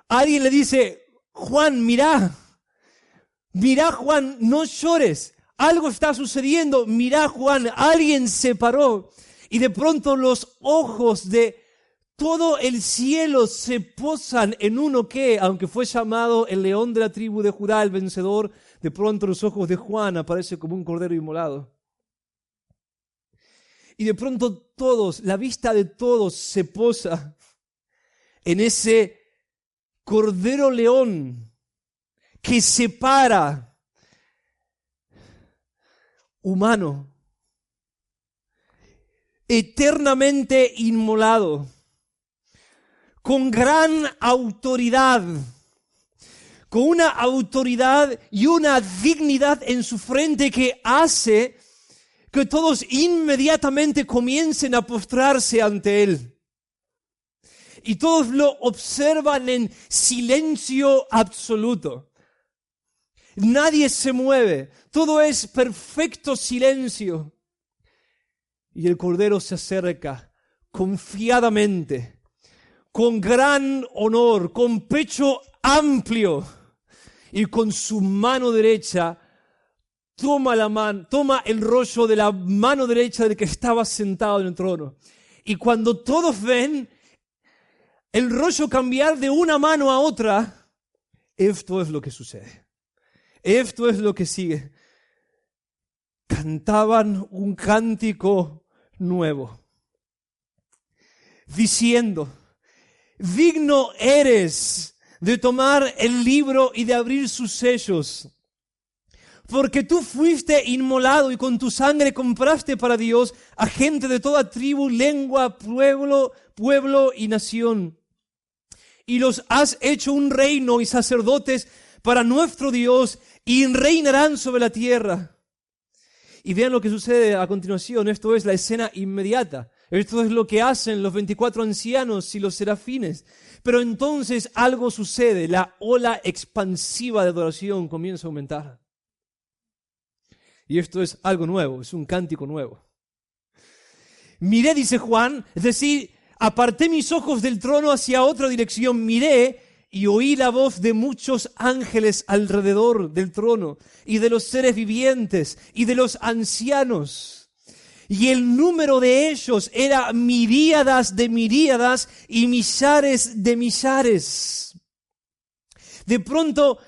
Alguien le dice, Juan, mirá Juan, no llores, algo está sucediendo, mirá Juan, alguien se paró y de pronto los ojos de todo el cielo se posan en uno que, aunque fue llamado el león de la tribu de Judá, el vencedor, de pronto los ojos de Juan aparecen como un cordero inmolado. Y de pronto todos, la vista de todos se posa en ese cordero león que separa humano, eternamente inmolado, con gran autoridad, con una autoridad y una dignidad en su frente que hace que todos inmediatamente comiencen a postrarse ante él. Y todos lo observan en silencio absoluto. Nadie se mueve, todo es perfecto silencio. Y el Cordero se acerca confiadamente, con gran honor, con pecho amplio, y con su mano derecha toma el rollo de la mano derecha del que estaba sentado en el trono. Y cuando todos ven el rollo cambiar de una mano a otra, esto es lo que sucede. Esto es lo que sigue. Cantaban un cántico nuevo, diciendo: digno eres de tomar el libro y de abrir sus sellos, porque tú fuiste inmolado y con tu sangre compraste para Dios a gente de toda tribu, lengua, pueblo y nación. Y los has hecho un reino y sacerdotes para nuestro Dios, y reinarán sobre la tierra. Y vean lo que sucede a continuación. Esto es la escena inmediata. Esto es lo que hacen los 24 ancianos y los serafines. Pero entonces algo sucede. La ola expansiva de adoración comienza a aumentar. Y esto es algo nuevo, es un cántico nuevo. Miré, dice Juan, es decir, aparté mis ojos del trono hacia otra dirección, miré y oí la voz de muchos ángeles alrededor del trono, y de los seres vivientes, y de los ancianos. Y el número de ellos era miríadas de miríadas y millares de millares. De pronto,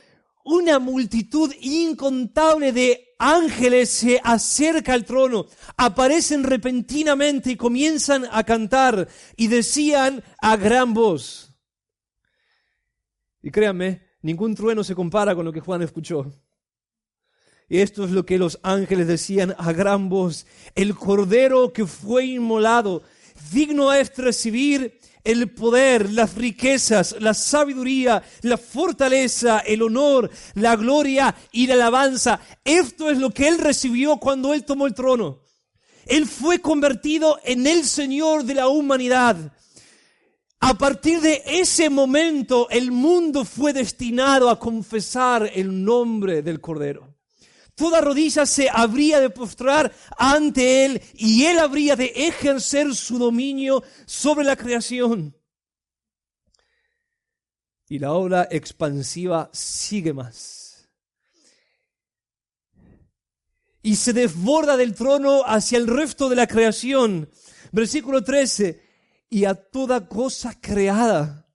una multitud incontable de ángeles se acerca al trono, aparecen repentinamente y comienzan a cantar y decían a gran voz. Y créanme, ningún trueno se compara con lo que Juan escuchó. Y esto es lo que los ángeles decían a gran voz: el Cordero que fue inmolado, digno es recibir el poder, las riquezas, la sabiduría, la fortaleza, el honor, la gloria y la alabanza. Esto es lo que Él recibió cuando Él tomó el trono. Él fue convertido en el Señor de la humanidad. A partir de ese momento, el mundo fue destinado a confesar el nombre del Cordero. Toda rodilla se habría de postrar ante Él y Él habría de ejercer su dominio sobre la creación. Y la ola expansiva sigue más. Y se desborda del trono hacia el resto de la creación. Versículo 13. Y a toda cosa creada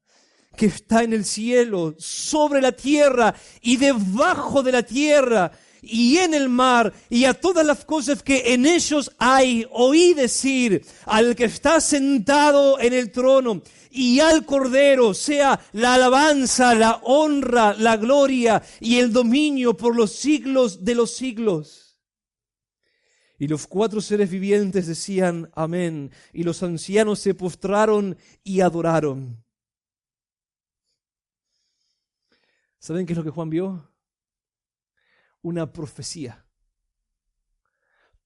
que está en el cielo, sobre la tierra y debajo de la tierra, y en el mar, y a todas las cosas que en ellos hay, oí decir al que está sentado en el trono y al Cordero, sea la alabanza, la honra, la gloria y el dominio por los siglos de los siglos. Y los 4 seres vivientes decían amén, y los ancianos se postraron y adoraron. ¿Saben qué es lo que Juan vio? Una profecía.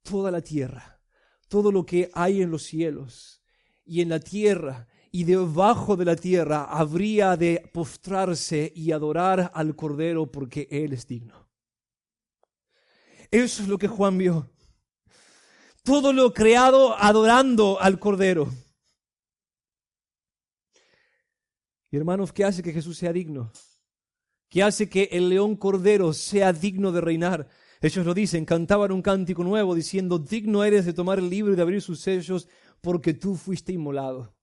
Toda la tierra, todo lo que hay en los cielos y en la tierra y debajo de la tierra habría de postrarse y adorar al Cordero porque Él es digno. Eso es lo que Juan vio. Todo lo creado adorando al Cordero. Y hermanos, ¿qué hace que Jesús sea digno? ¿Qué hace que el león Cordero sea digno de reinar? Ellos lo dicen, cantaban un cántico nuevo diciendo: digno eres de tomar el libro y de abrir sus sellos, porque tú fuiste inmolado.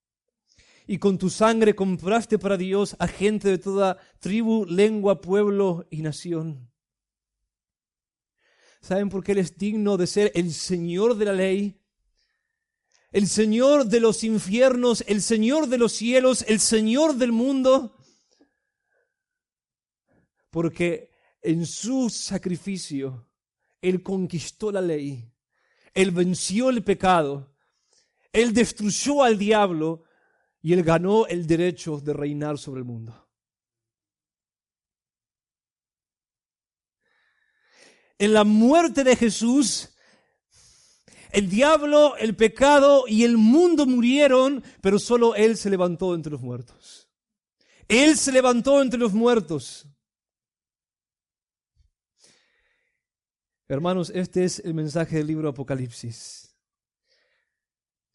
Y con tu sangre compraste para Dios a gente de toda tribu, lengua, pueblo y nación. ¿Saben por qué Él es digno de ser el Señor de la ley? El Señor de los infiernos, el Señor de los cielos, el Señor del mundo. Porque en su sacrificio Él conquistó la ley, Él venció el pecado, Él destruyó al diablo y Él ganó el derecho de reinar sobre el mundo. En la muerte de Jesús, el diablo, el pecado y el mundo murieron, pero solo Él se levantó entre los muertos. Él se levantó entre los muertos. Hermanos, este es el mensaje del libro Apocalipsis.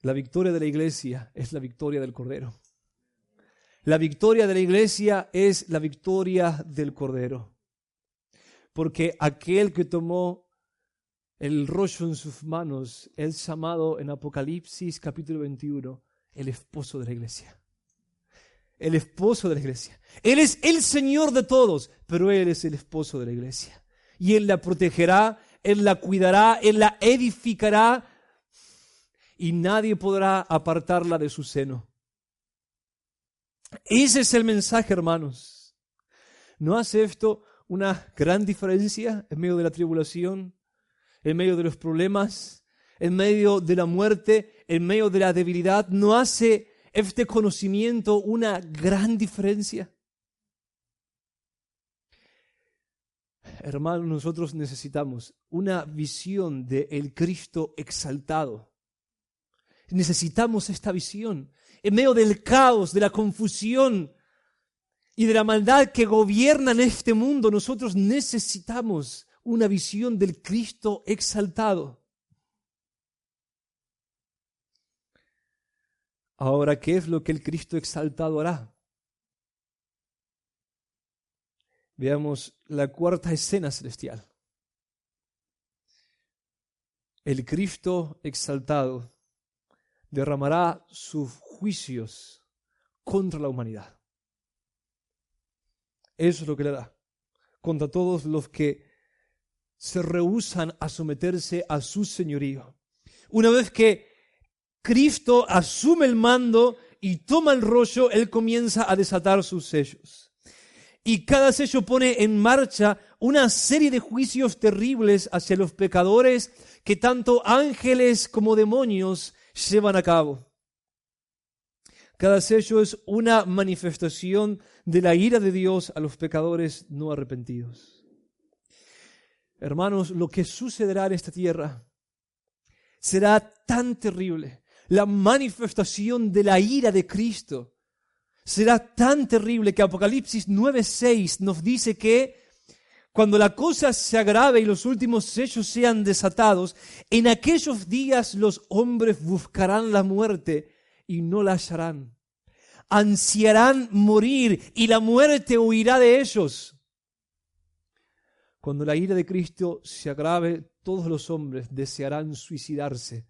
La victoria de la iglesia es la victoria del Cordero. La victoria de la iglesia es la victoria del Cordero. Porque aquel que tomó el rollo en sus manos es llamado en Apocalipsis capítulo 21 el esposo de la iglesia. El esposo de la iglesia. Él es el Señor de todos, pero Él es el esposo de la iglesia. Y Él la protegerá, Él la cuidará, Él la edificará y nadie podrá apartarla de su seno. Ese es el mensaje, hermanos. ¿No hace esto una gran diferencia en medio de la tribulación, en medio de los problemas, en medio de la muerte, en medio de la debilidad? ¿No hace este conocimiento una gran diferencia? Hermanos, nosotros necesitamos una visión del Cristo exaltado. Necesitamos esta visión. En medio del caos, de la confusión y de la maldad que gobierna en este mundo, nosotros necesitamos una visión del Cristo exaltado. Ahora, ¿qué es lo que el Cristo exaltado hará? Veamos la cuarta escena celestial. El Cristo exaltado derramará sus juicios contra la humanidad. Eso es lo que le hará. Contra todos los que se rehúsan a someterse a su señorío. Una vez que Cristo asume el mando y toma el rollo, Él comienza a desatar sus sellos. Y cada sello pone en marcha una serie de juicios terribles hacia los pecadores que tanto ángeles como demonios llevan a cabo. Cada sello es una manifestación de la ira de Dios a los pecadores no arrepentidos. Hermanos, lo que sucederá en esta tierra será tan terrible. La manifestación de la ira de Cristo será tan terrible que Apocalipsis 9:6 nos dice que cuando la cosa se agrave y los últimos sellos sean desatados, en aquellos días los hombres buscarán la muerte y no la hallarán. Ansiarán morir y la muerte huirá de ellos. Cuando la ira de Cristo se agrave, todos los hombres desearán suicidarse,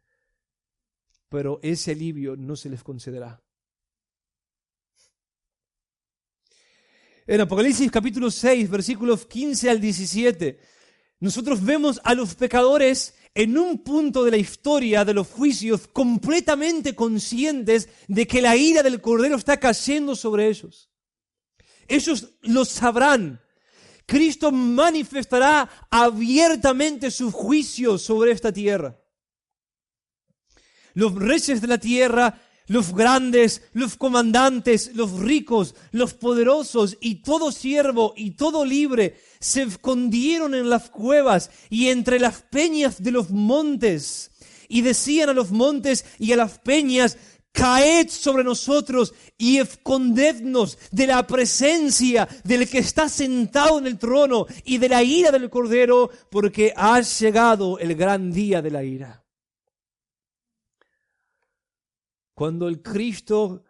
pero ese alivio no se les concederá. En Apocalipsis capítulo 6, versículos 15 al 17, nosotros vemos a los pecadores en un punto de la historia de los juicios completamente conscientes de que la ira del Cordero está cayendo sobre ellos. Ellos lo sabrán. Cristo manifestará abiertamente su juicio sobre esta tierra. Los reyes de la tierra, los grandes, los comandantes, los ricos, los poderosos y todo siervo y todo libre se escondieron en las cuevas y entre las peñas de los montes y decían a los montes y a las peñas: caed sobre nosotros y escondednos de la presencia del que está sentado en el trono y de la ira del Cordero, porque ha llegado el gran día de la ira. Cuando el Cristo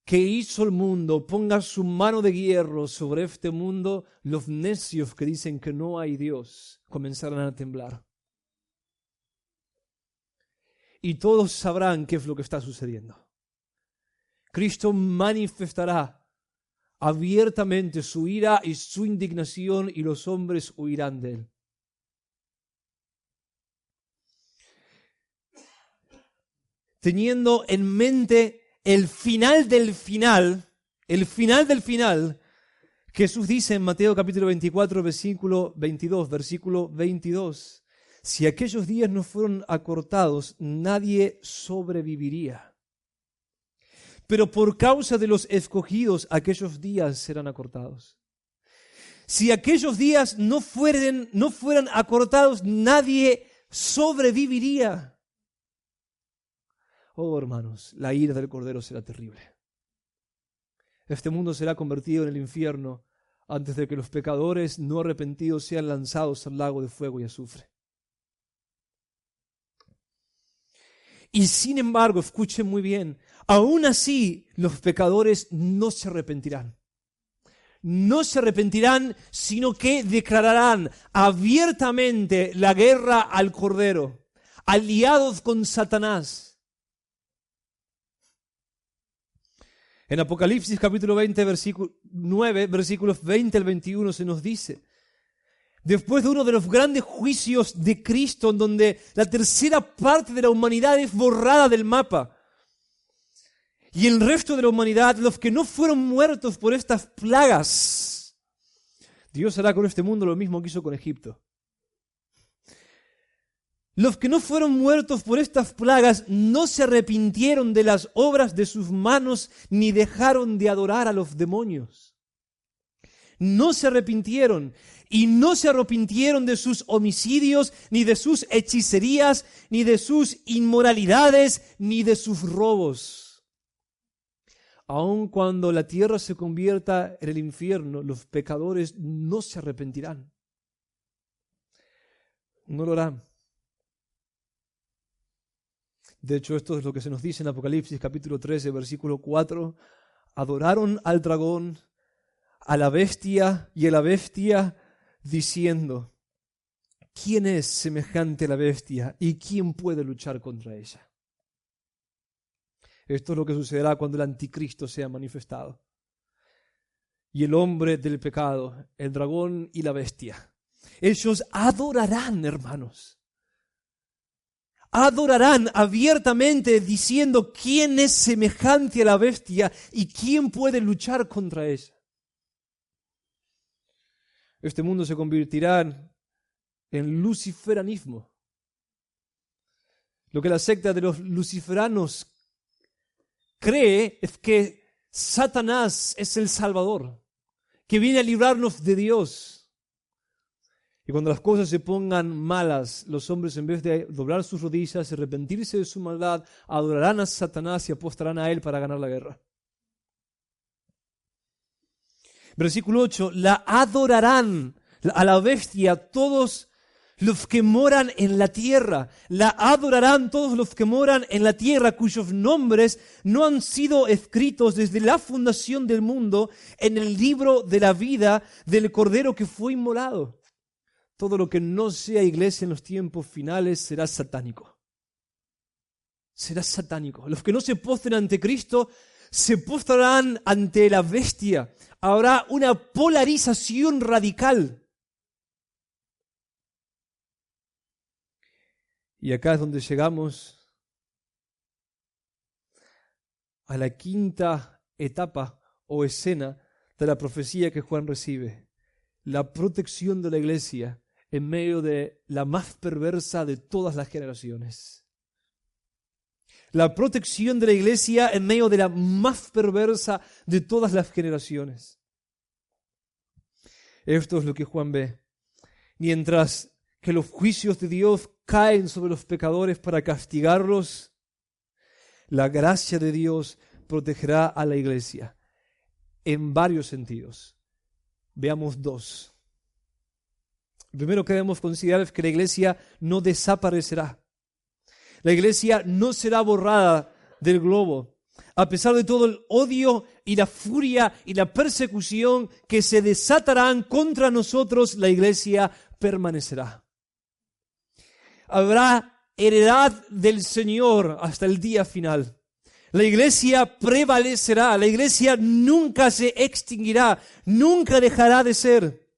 que hizo el mundo ponga su mano de hierro sobre este mundo, los necios que dicen que no hay Dios comenzarán a temblar. Y todos sabrán qué es lo que está sucediendo. Cristo manifestará abiertamente su ira y su indignación y los hombres huirán de él. Teniendo en mente el final del final, Jesús dice en Mateo capítulo 24, versículo 22, si aquellos días no fueron acortados, nadie sobreviviría. Pero por causa de los escogidos, aquellos días serán acortados. Si aquellos días no fueran acortados, nadie sobreviviría. Oh, hermanos, la ira del Cordero será terrible. Este mundo será convertido en el infierno antes de que los pecadores no arrepentidos sean lanzados al lago de fuego y azufre. Y sin embargo, escuchen muy bien, aún así los pecadores no se arrepentirán. No se arrepentirán, sino que declararán abiertamente la guerra al Cordero, aliados con Satanás. En Apocalipsis capítulo 20, versículo 9, versículos 20 al 21 se nos dice: después de uno de los grandes juicios de Cristo, en donde la tercera parte de la humanidad es borrada del mapa, y el resto de la humanidad, los que no fueron muertos por estas plagas, Dios hará con este mundo lo mismo que hizo con Egipto. Los que no fueron muertos por estas plagas no se arrepintieron de las obras de sus manos ni dejaron de adorar a los demonios. no se arrepintieron. Y no se arrepintieron de sus homicidios, ni de sus hechicerías, ni de sus inmoralidades, ni de sus robos. Aun cuando la tierra se convierta en el infierno, los pecadores no se arrepentirán. No lo harán. De hecho, esto es lo que se nos dice en Apocalipsis capítulo 13, versículo 4. Adoraron al dragón, a la bestia y a la bestia, diciendo: ¿quién es semejante a la bestia y quién puede luchar contra ella? Esto es lo que sucederá cuando el anticristo sea manifestado. Y el hombre del pecado, el dragón y la bestia, ellos adorarán, hermanos. Adorarán abiertamente diciendo: ¿quién es semejante a la bestia y quién puede luchar contra ella? Este mundo se convertirá en luciferanismo. Lo que la secta de los luciferanos cree es que Satanás es el Salvador, que viene a librarnos de Dios. Y cuando las cosas se pongan malas, los hombres, en vez de doblar sus rodillas y arrepentirse de su maldad, adorarán a Satanás y apostarán a él para ganar la guerra. Versículo 8, la adorarán a la bestia todos los que moran en la tierra. La adorarán todos los que moran en la tierra, cuyos nombres no han sido escritos desde la fundación del mundo en el libro de la vida del Cordero que fue inmolado. Todo lo que no sea iglesia en los tiempos finales será satánico. Será satánico. Los que no se postren ante Cristo se postrarán ante la bestia. Habrá una polarización radical. Y acá es donde llegamos a la quinta etapa o escena de la profecía que Juan recibe. La protección de la iglesia en medio de la más perversa de todas las generaciones. La protección de la iglesia en medio de la más perversa de todas las generaciones. Esto es lo que Juan ve. Mientras que los juicios de Dios caen sobre los pecadores para castigarlos, la gracia de Dios protegerá a la iglesia en varios sentidos. Veamos dos. Lo primero que debemos considerar es que la iglesia no desaparecerá. La iglesia no será borrada del globo. A pesar de todo el odio y la furia y la persecución que se desatarán contra nosotros, la iglesia permanecerá. Habrá heredad del Señor hasta el día final. La iglesia prevalecerá. La iglesia nunca se extinguirá, nunca dejará de ser.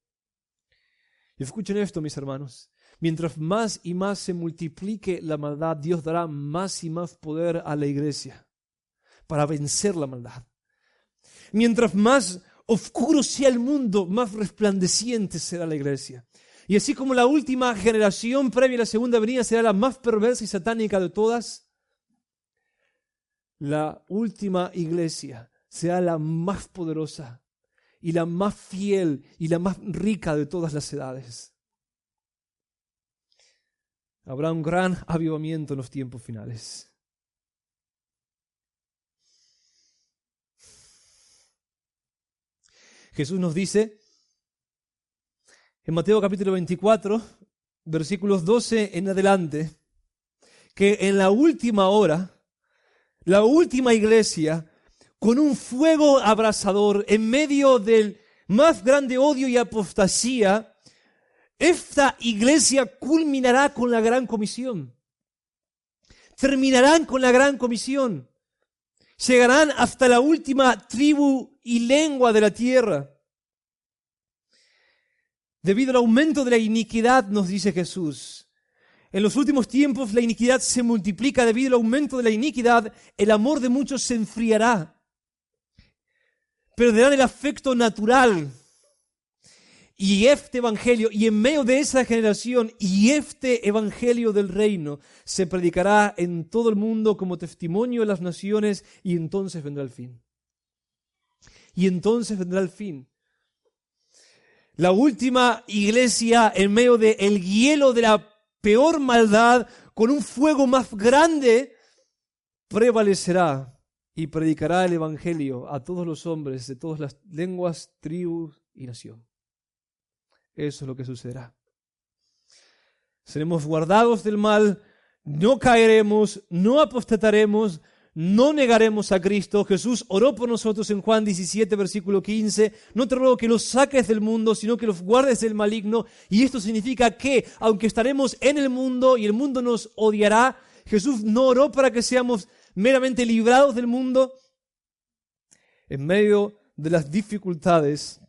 Y escuchen esto, mis hermanos. Mientras más y más se multiplique la maldad, Dios dará más y más poder a la iglesia para vencer la maldad. Mientras más oscuro sea el mundo, más resplandeciente será la iglesia. Y así como la última generación previa a la segunda venida será la más perversa y satánica de todas, la última iglesia será la más poderosa y la más fiel y la más rica de todas las edades. Habrá un gran avivamiento en los tiempos finales. Jesús nos dice en Mateo capítulo 24, versículos 12 en adelante, que en la última hora, la última iglesia, con un fuego abrasador, en medio del más grande odio y apostasía, esta iglesia culminará con la gran comisión. Terminarán con la gran comisión. Llegarán hasta la última tribu y lengua de la tierra. Debido al aumento de la iniquidad, nos dice Jesús, en los últimos tiempos la iniquidad se multiplica. Debido al aumento de la iniquidad, el amor de muchos se enfriará. Perderán el afecto natural. Y este evangelio, y en medio de esa generación, y este evangelio del reino se predicará en todo el mundo como testimonio de las naciones, y entonces vendrá el fin. Y entonces vendrá el fin. La última iglesia en medio del hielo de la peor maldad, con un fuego más grande, prevalecerá y predicará el evangelio a todos los hombres de todas las lenguas, tribus y nación. Eso es lo que sucederá. Seremos guardados del mal, no caeremos, no apostataremos, no negaremos a Cristo. Jesús oró por nosotros en Juan 17, versículo 15. No te ruego que los saques del mundo, sino que los guardes del maligno. Y esto significa que, aunque estaremos en el mundo y el mundo nos odiará, Jesús no oró para que seamos meramente librados del mundo. En medio de las dificultades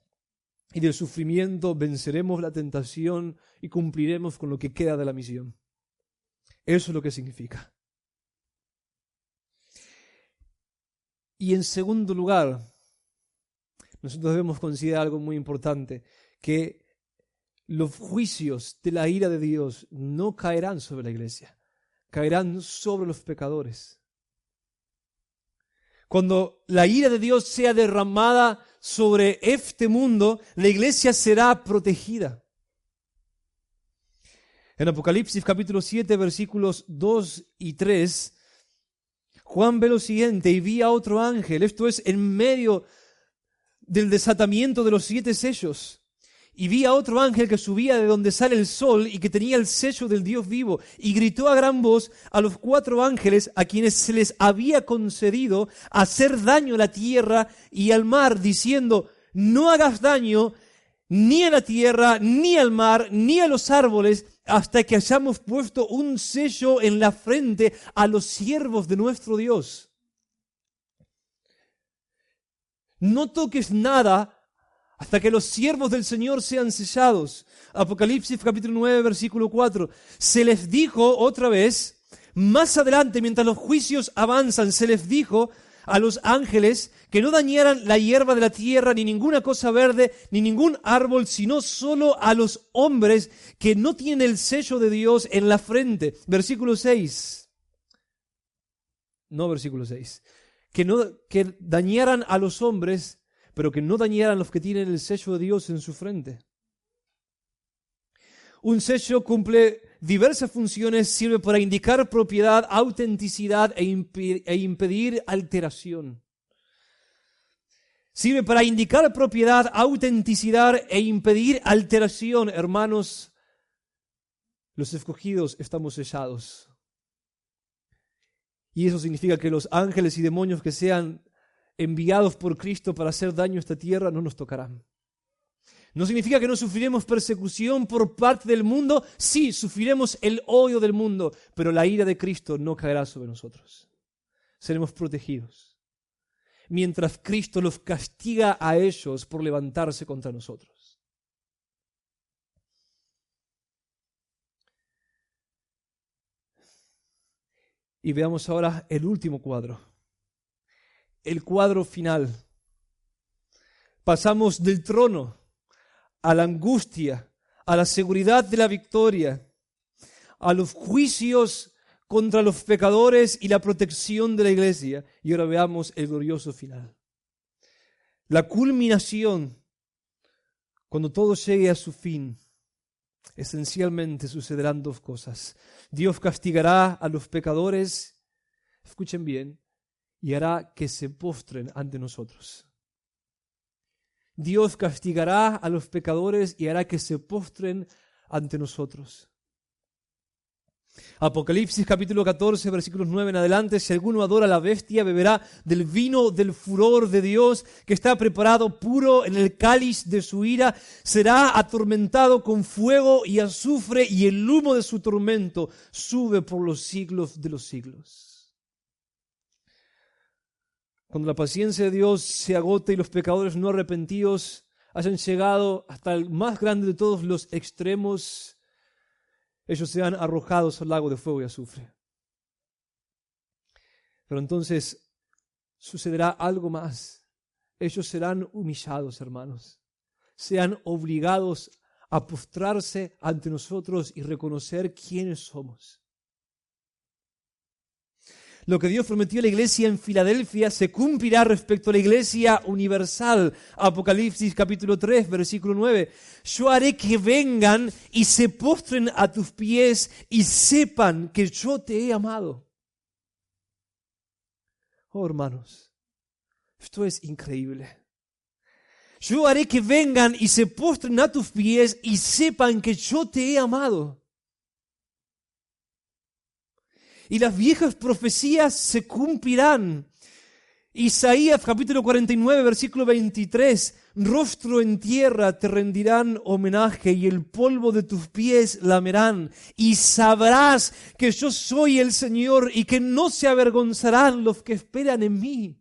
y del sufrimiento venceremos la tentación y cumpliremos con lo que queda de la misión. Eso es lo que significa. Y en segundo lugar, nosotros debemos considerar algo muy importante, que los juicios de la ira de Dios no caerán sobre la iglesia, caerán sobre los pecadores. Cuando la ira de Dios sea derramada sobre este mundo, la iglesia será protegida. En Apocalipsis capítulo 7, versículos 2 y 3, Juan ve lo siguiente: y vi a otro ángel, esto es en medio del desatamiento de los 7 sellos, y vi a otro ángel que subía de donde sale el sol y que tenía el sello del Dios vivo, y gritó a gran voz a los 4 ángeles a quienes se les había concedido hacer daño a la tierra y al mar, diciendo: no hagas daño ni a la tierra, ni al mar, ni a los árboles, hasta que hayamos puesto un sello en la frente a los siervos de nuestro Dios. No toques nada hasta que los siervos del Señor sean sellados. Apocalipsis capítulo 9, versículo 4. Se les dijo otra vez, más adelante, mientras los juicios avanzan, se les dijo a los ángeles que no dañaran la hierba de la tierra, ni ninguna cosa verde, ni ningún árbol, sino solo a los hombres que no tienen el sello de Dios en la frente. Versículo 6. No, versículo 6. Que dañaran a los hombres, pero que no dañaran a los que tienen el sello de Dios en su frente. Un sello cumple diversas funciones, sirve para indicar propiedad, autenticidad e impedir alteración. Sirve para indicar propiedad, autenticidad e impedir alteración. Hermanos, los escogidos estamos sellados. Y eso significa que los ángeles y demonios que sean enviados por Cristo para hacer daño a esta tierra no nos tocarán. ¿No significa que no sufriremos persecución por parte del mundo? Sí, sufriremos el odio del mundo, pero la ira de Cristo no caerá sobre nosotros. Seremos protegidos, mientras Cristo los castiga a ellos por levantarse contra nosotros. Y veamos ahora el último cuadro, el cuadro final. Pasamos del trono a la angustia, a la seguridad de la victoria, a los juicios contra los pecadores y la protección de la iglesia. Y ahora veamos el glorioso final. La culminación, cuando todo llegue a su fin, esencialmente sucederán 2 cosas. Dios castigará a los pecadores, escuchen bien, y hará que se postren ante nosotros. Dios castigará a los pecadores y hará que se postren ante nosotros. Apocalipsis capítulo 14, versículos 9 en adelante: si alguno adora a la bestia, beberá del vino del furor de Dios, que está preparado puro en el cáliz de su ira. Será atormentado con fuego y azufre, y el humo de su tormento sube por los siglos de los siglos. Cuando la paciencia de Dios se agote y los pecadores no arrepentidos hayan llegado hasta el más grande de todos los extremos, ellos serán arrojados al lago de fuego y azufre. Pero entonces sucederá algo más. Ellos serán humillados, hermanos. Sean obligados a postrarse ante nosotros y reconocer quiénes somos. Lo que Dios prometió a la iglesia en Filadelfia se cumplirá respecto a la iglesia universal. Apocalipsis capítulo 3, versículo 9. Yo haré que vengan y se postren a tus pies y sepan que yo te he amado. Oh, hermanos, esto es increíble. Yo haré que vengan y se postren a tus pies y sepan que yo te he amado. Y las viejas profecías se cumplirán. Isaías capítulo 49, versículo 23. Rostro en tierra te rendirán homenaje y el polvo de tus pies lamerán. Y sabrás que yo soy el Señor y que no se avergonzarán los que esperan en mí.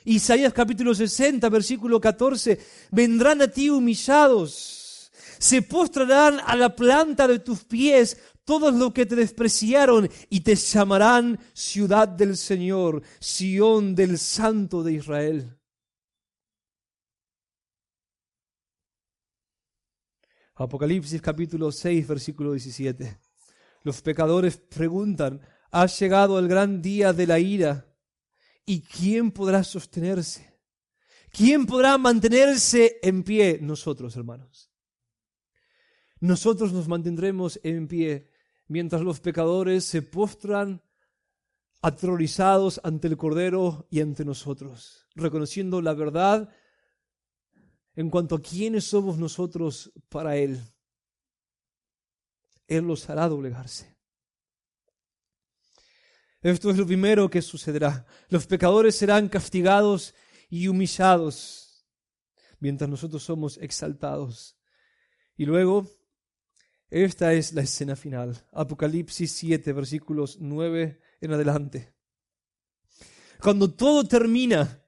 Isaías capítulo 60, versículo 14. Vendrán a ti humillados. Se postrarán a la planta de tus pies todos los que te despreciaron y te llamarán ciudad del Señor, Sión del Santo de Israel. Apocalipsis capítulo 6, versículo 17. Los pecadores preguntan, ¿ha llegado el gran día de la ira? ¿Y quién podrá sostenerse? ¿Quién podrá mantenerse en pie? Nosotros, hermanos. Nosotros nos mantendremos en pie mientras los pecadores se postran aterrorizados ante el Cordero y ante nosotros, reconociendo la verdad en cuanto a quiénes somos nosotros para Él. Él los hará doblegarse. Esto es lo primero que sucederá. Los pecadores serán castigados y humillados, mientras nosotros somos exaltados. Y luego, esta es la escena final. Apocalipsis 7, versículos 9 en adelante. Cuando todo termina,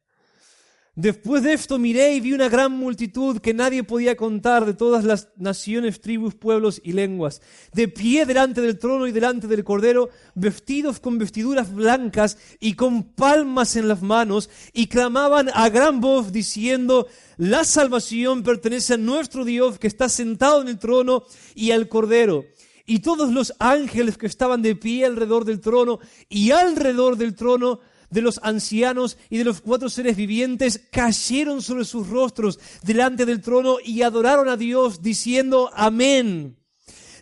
después de esto miré y vi una gran multitud que nadie podía contar de todas las naciones, tribus, pueblos y lenguas, de pie delante del trono y delante del Cordero, vestidos con vestiduras blancas y con palmas en las manos, y clamaban a gran voz diciendo: la salvación pertenece a nuestro Dios que está sentado en el trono y al Cordero. Y todos los ángeles que estaban de pie alrededor del trono y alrededor del trono de los ancianos y de los 4 seres vivientes cayeron sobre sus rostros delante del trono y adoraron a Dios diciendo: amén.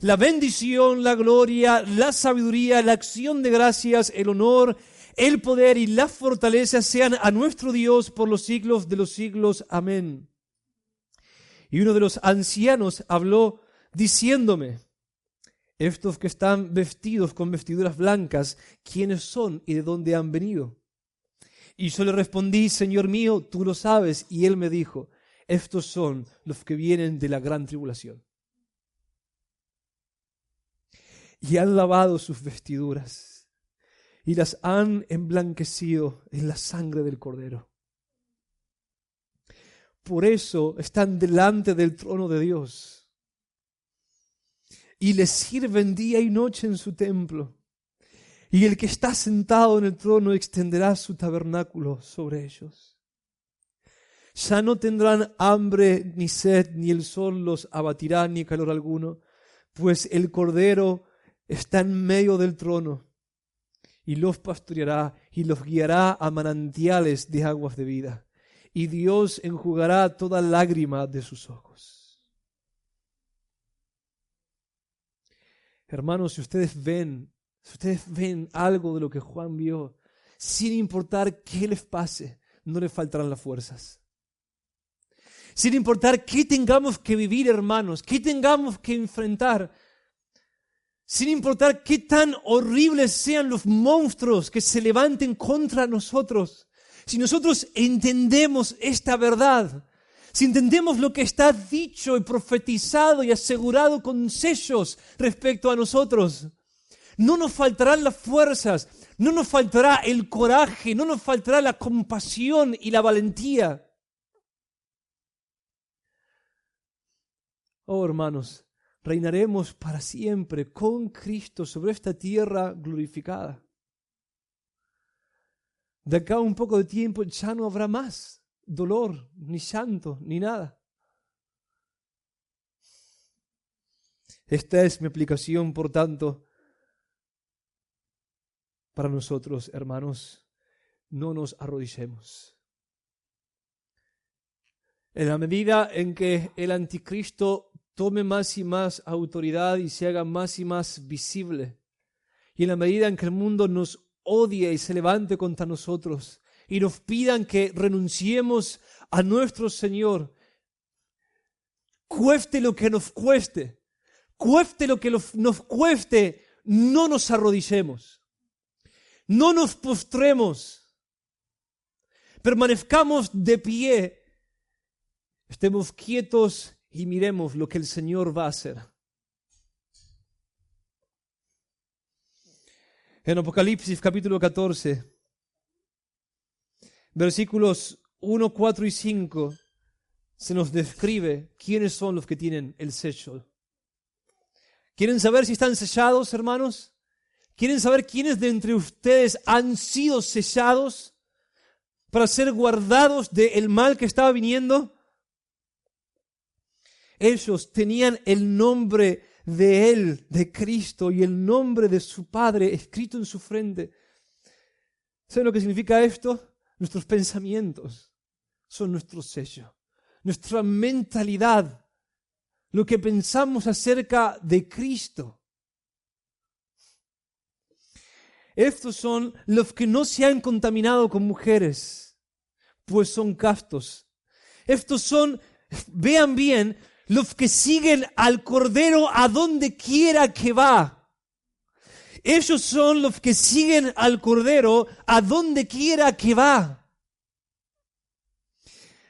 La bendición, la gloria, la sabiduría, la acción de gracias, el honor, el poder y la fortaleza sean a nuestro Dios por los siglos de los siglos. Amén. Y uno de los ancianos habló diciéndome: estos que están vestidos con vestiduras blancas, ¿quiénes son y de dónde han venido? Y yo le respondí: Señor mío, tú lo sabes. Y él me dijo: estos son los que vienen de la gran tribulación. Y han lavado sus vestiduras y las han emblanquecido en la sangre del Cordero. Por eso están delante del trono de Dios y les sirven día y noche en su templo. Y el que está sentado en el trono extenderá su tabernáculo sobre ellos. Ya no tendrán hambre ni sed, ni el sol los abatirá, ni calor alguno, pues el Cordero está en medio del trono y los pastoreará y los guiará a manantiales de aguas de vida. Y Dios enjugará toda lágrima de sus ojos. Hermanos, si ustedes ven algo de lo que Juan vio, sin importar qué les pase, no les faltarán las fuerzas. Sin importar qué tengamos que vivir, hermanos, qué tengamos que enfrentar, sin importar qué tan horribles sean los monstruos que se levanten contra nosotros, si nosotros entendemos esta verdad, si entendemos lo que está dicho y profetizado y asegurado con sellos respecto a nosotros, no nos faltarán las fuerzas, no nos faltará el coraje, no nos faltará la compasión y la valentía. Oh, hermanos, reinaremos para siempre con Cristo sobre esta tierra glorificada. De acá a un poco de tiempo ya no habrá más dolor, ni llanto, ni nada. Esta es mi aplicación, por tanto, para nosotros, hermanos. No nos arrodillemos. En la medida en que el anticristo tome más y más autoridad y se haga más y más visible, y en la medida en que el mundo nos odie y se levante contra nosotros, y nos pidan que renunciemos a nuestro Señor, cueste lo que nos cueste, nos cueste, no nos arrodillemos, no nos postremos, permanezcamos de pie, estemos quietos y miremos lo que el Señor va a hacer. En Apocalipsis capítulo 14, versículos 1, 4 y 5, se nos describe quiénes son los que tienen el sello. ¿Quieren saber si están sellados, hermanos? ¿Quieren saber quiénes de entre ustedes han sido sellados para ser guardados del mal que estaba viniendo? Ellos tenían el nombre de Él, de Cristo, y el nombre de su Padre escrito en su frente. ¿Saben lo que significa esto? Nuestros pensamientos son nuestro sello. Nuestra mentalidad, lo que pensamos acerca de Cristo. Estos son los que no se han contaminado con mujeres, pues son castos. Estos son, vean bien, los que siguen al Cordero a donde quiera que va. Ellos son los que siguen al Cordero a donde quiera que va.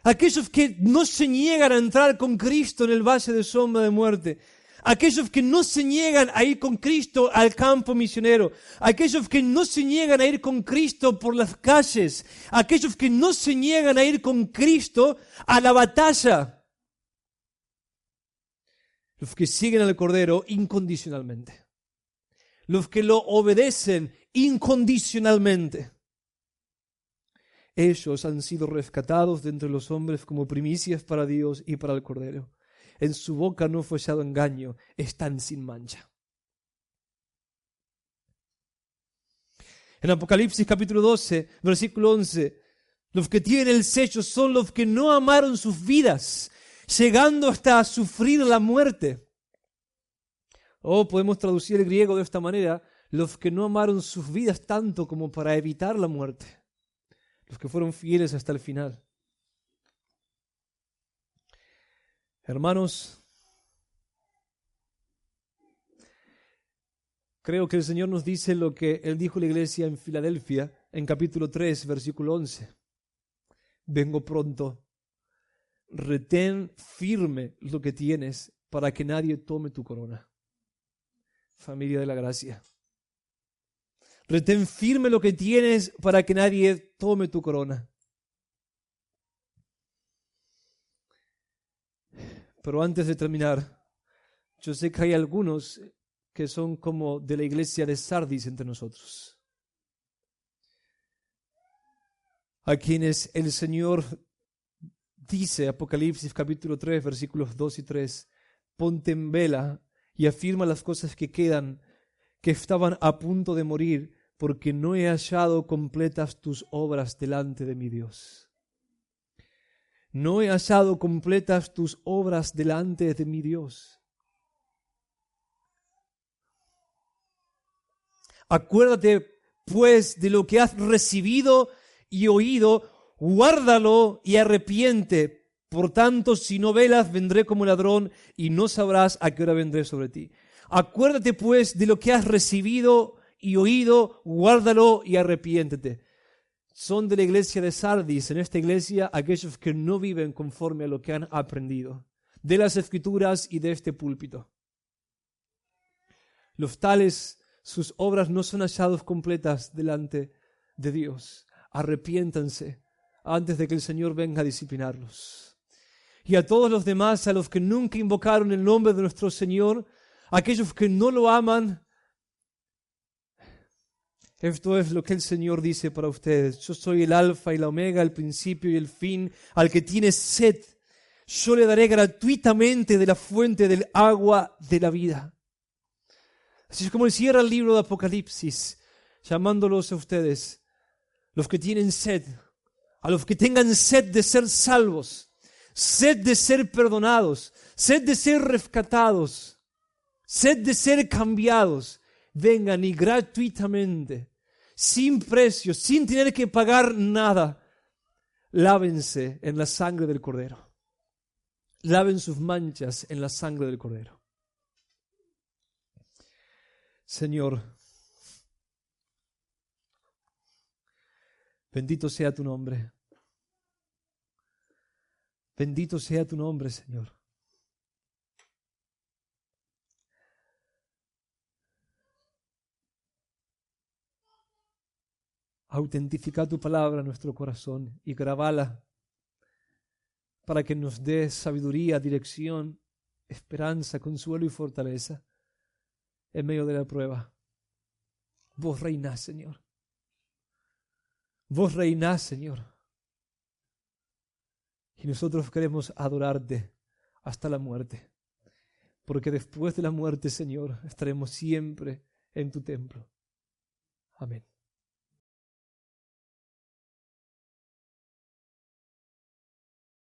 Aquellos que no se niegan a entrar con Cristo en el valle de sombra de muerte. Aquellos que no se niegan a ir con Cristo al campo misionero. Aquellos que no se niegan a ir con Cristo por las calles. Aquellos que no se niegan a ir con Cristo a la batalla. Los que siguen al Cordero incondicionalmente. Los que lo obedecen incondicionalmente. Ellos han sido rescatados de entre los hombres como primicias para Dios y para el Cordero. En su boca no fue hallado engaño, están sin mancha. En Apocalipsis capítulo 12, versículo 11, los que tienen el sello son los que no amaron sus vidas, llegando hasta a sufrir la muerte. O podemos traducir el griego de esta manera, los que no amaron sus vidas tanto como para evitar la muerte. Los que fueron fieles hasta el final. Hermanos, creo que el Señor nos dice lo que Él dijo a la iglesia en Filadelfia, en capítulo 3, versículo 11. Vengo pronto. Retén firme lo que tienes para que nadie tome tu corona. Familia de la gracia. Retén firme lo que tienes para que nadie tome tu corona. Pero antes de terminar, yo sé que hay algunos que son como de la iglesia de Sardis entre nosotros, a quienes el Señor dice, Apocalipsis capítulo 3, versículos 2 y 3, ponte en vela y afirma las cosas que quedan, que estaban a punto de morir, porque no he hallado completas tus obras delante de mi Dios. No he hallado completas tus obras delante de mi Dios. Acuérdate, pues, de lo que has recibido y oído, guárdalo y arrepiente. Por tanto, si no velas, vendré como ladrón y no sabrás a qué hora vendré sobre ti. Acuérdate, pues, de lo que has recibido y oído, guárdalo y arrepiéntete. Son de la iglesia de Sardis, en esta iglesia, aquellos que no viven conforme a lo que han aprendido de las Escrituras y de este púlpito. Los tales, sus obras no son hallados completas delante de Dios. Arrepiéntanse antes de que el Señor venga a disciplinarlos. Y a todos los demás, a los que nunca invocaron el nombre de nuestro Señor, aquellos que no lo aman, esto es lo que el Señor dice para ustedes. Yo soy el alfa y la omega, el principio y el fin. Al que tiene sed, yo le daré gratuitamente de la fuente del agua de la vida. Así es como él cierra el libro de Apocalipsis. llamándolos a ustedes, los que tienen sed, a los que tengan sed de ser salvos, sed de ser perdonados, sed de ser rescatados, sed de ser cambiados. Vengan y gratuitamente, sin precio, sin tener que pagar nada, lávense en la sangre del Cordero. Laven sus manchas en la sangre del Cordero. Señor, bendito sea tu nombre. Bendito sea tu nombre, Señor. Autentifica tu palabra en nuestro corazón y grabala para que nos dé sabiduría, dirección, esperanza, consuelo y fortaleza en medio de la prueba. Vos reinás, Señor. Vos reinás, Señor. Y nosotros queremos adorarte hasta la muerte, porque después de la muerte, Señor, estaremos siempre en tu templo. Amén.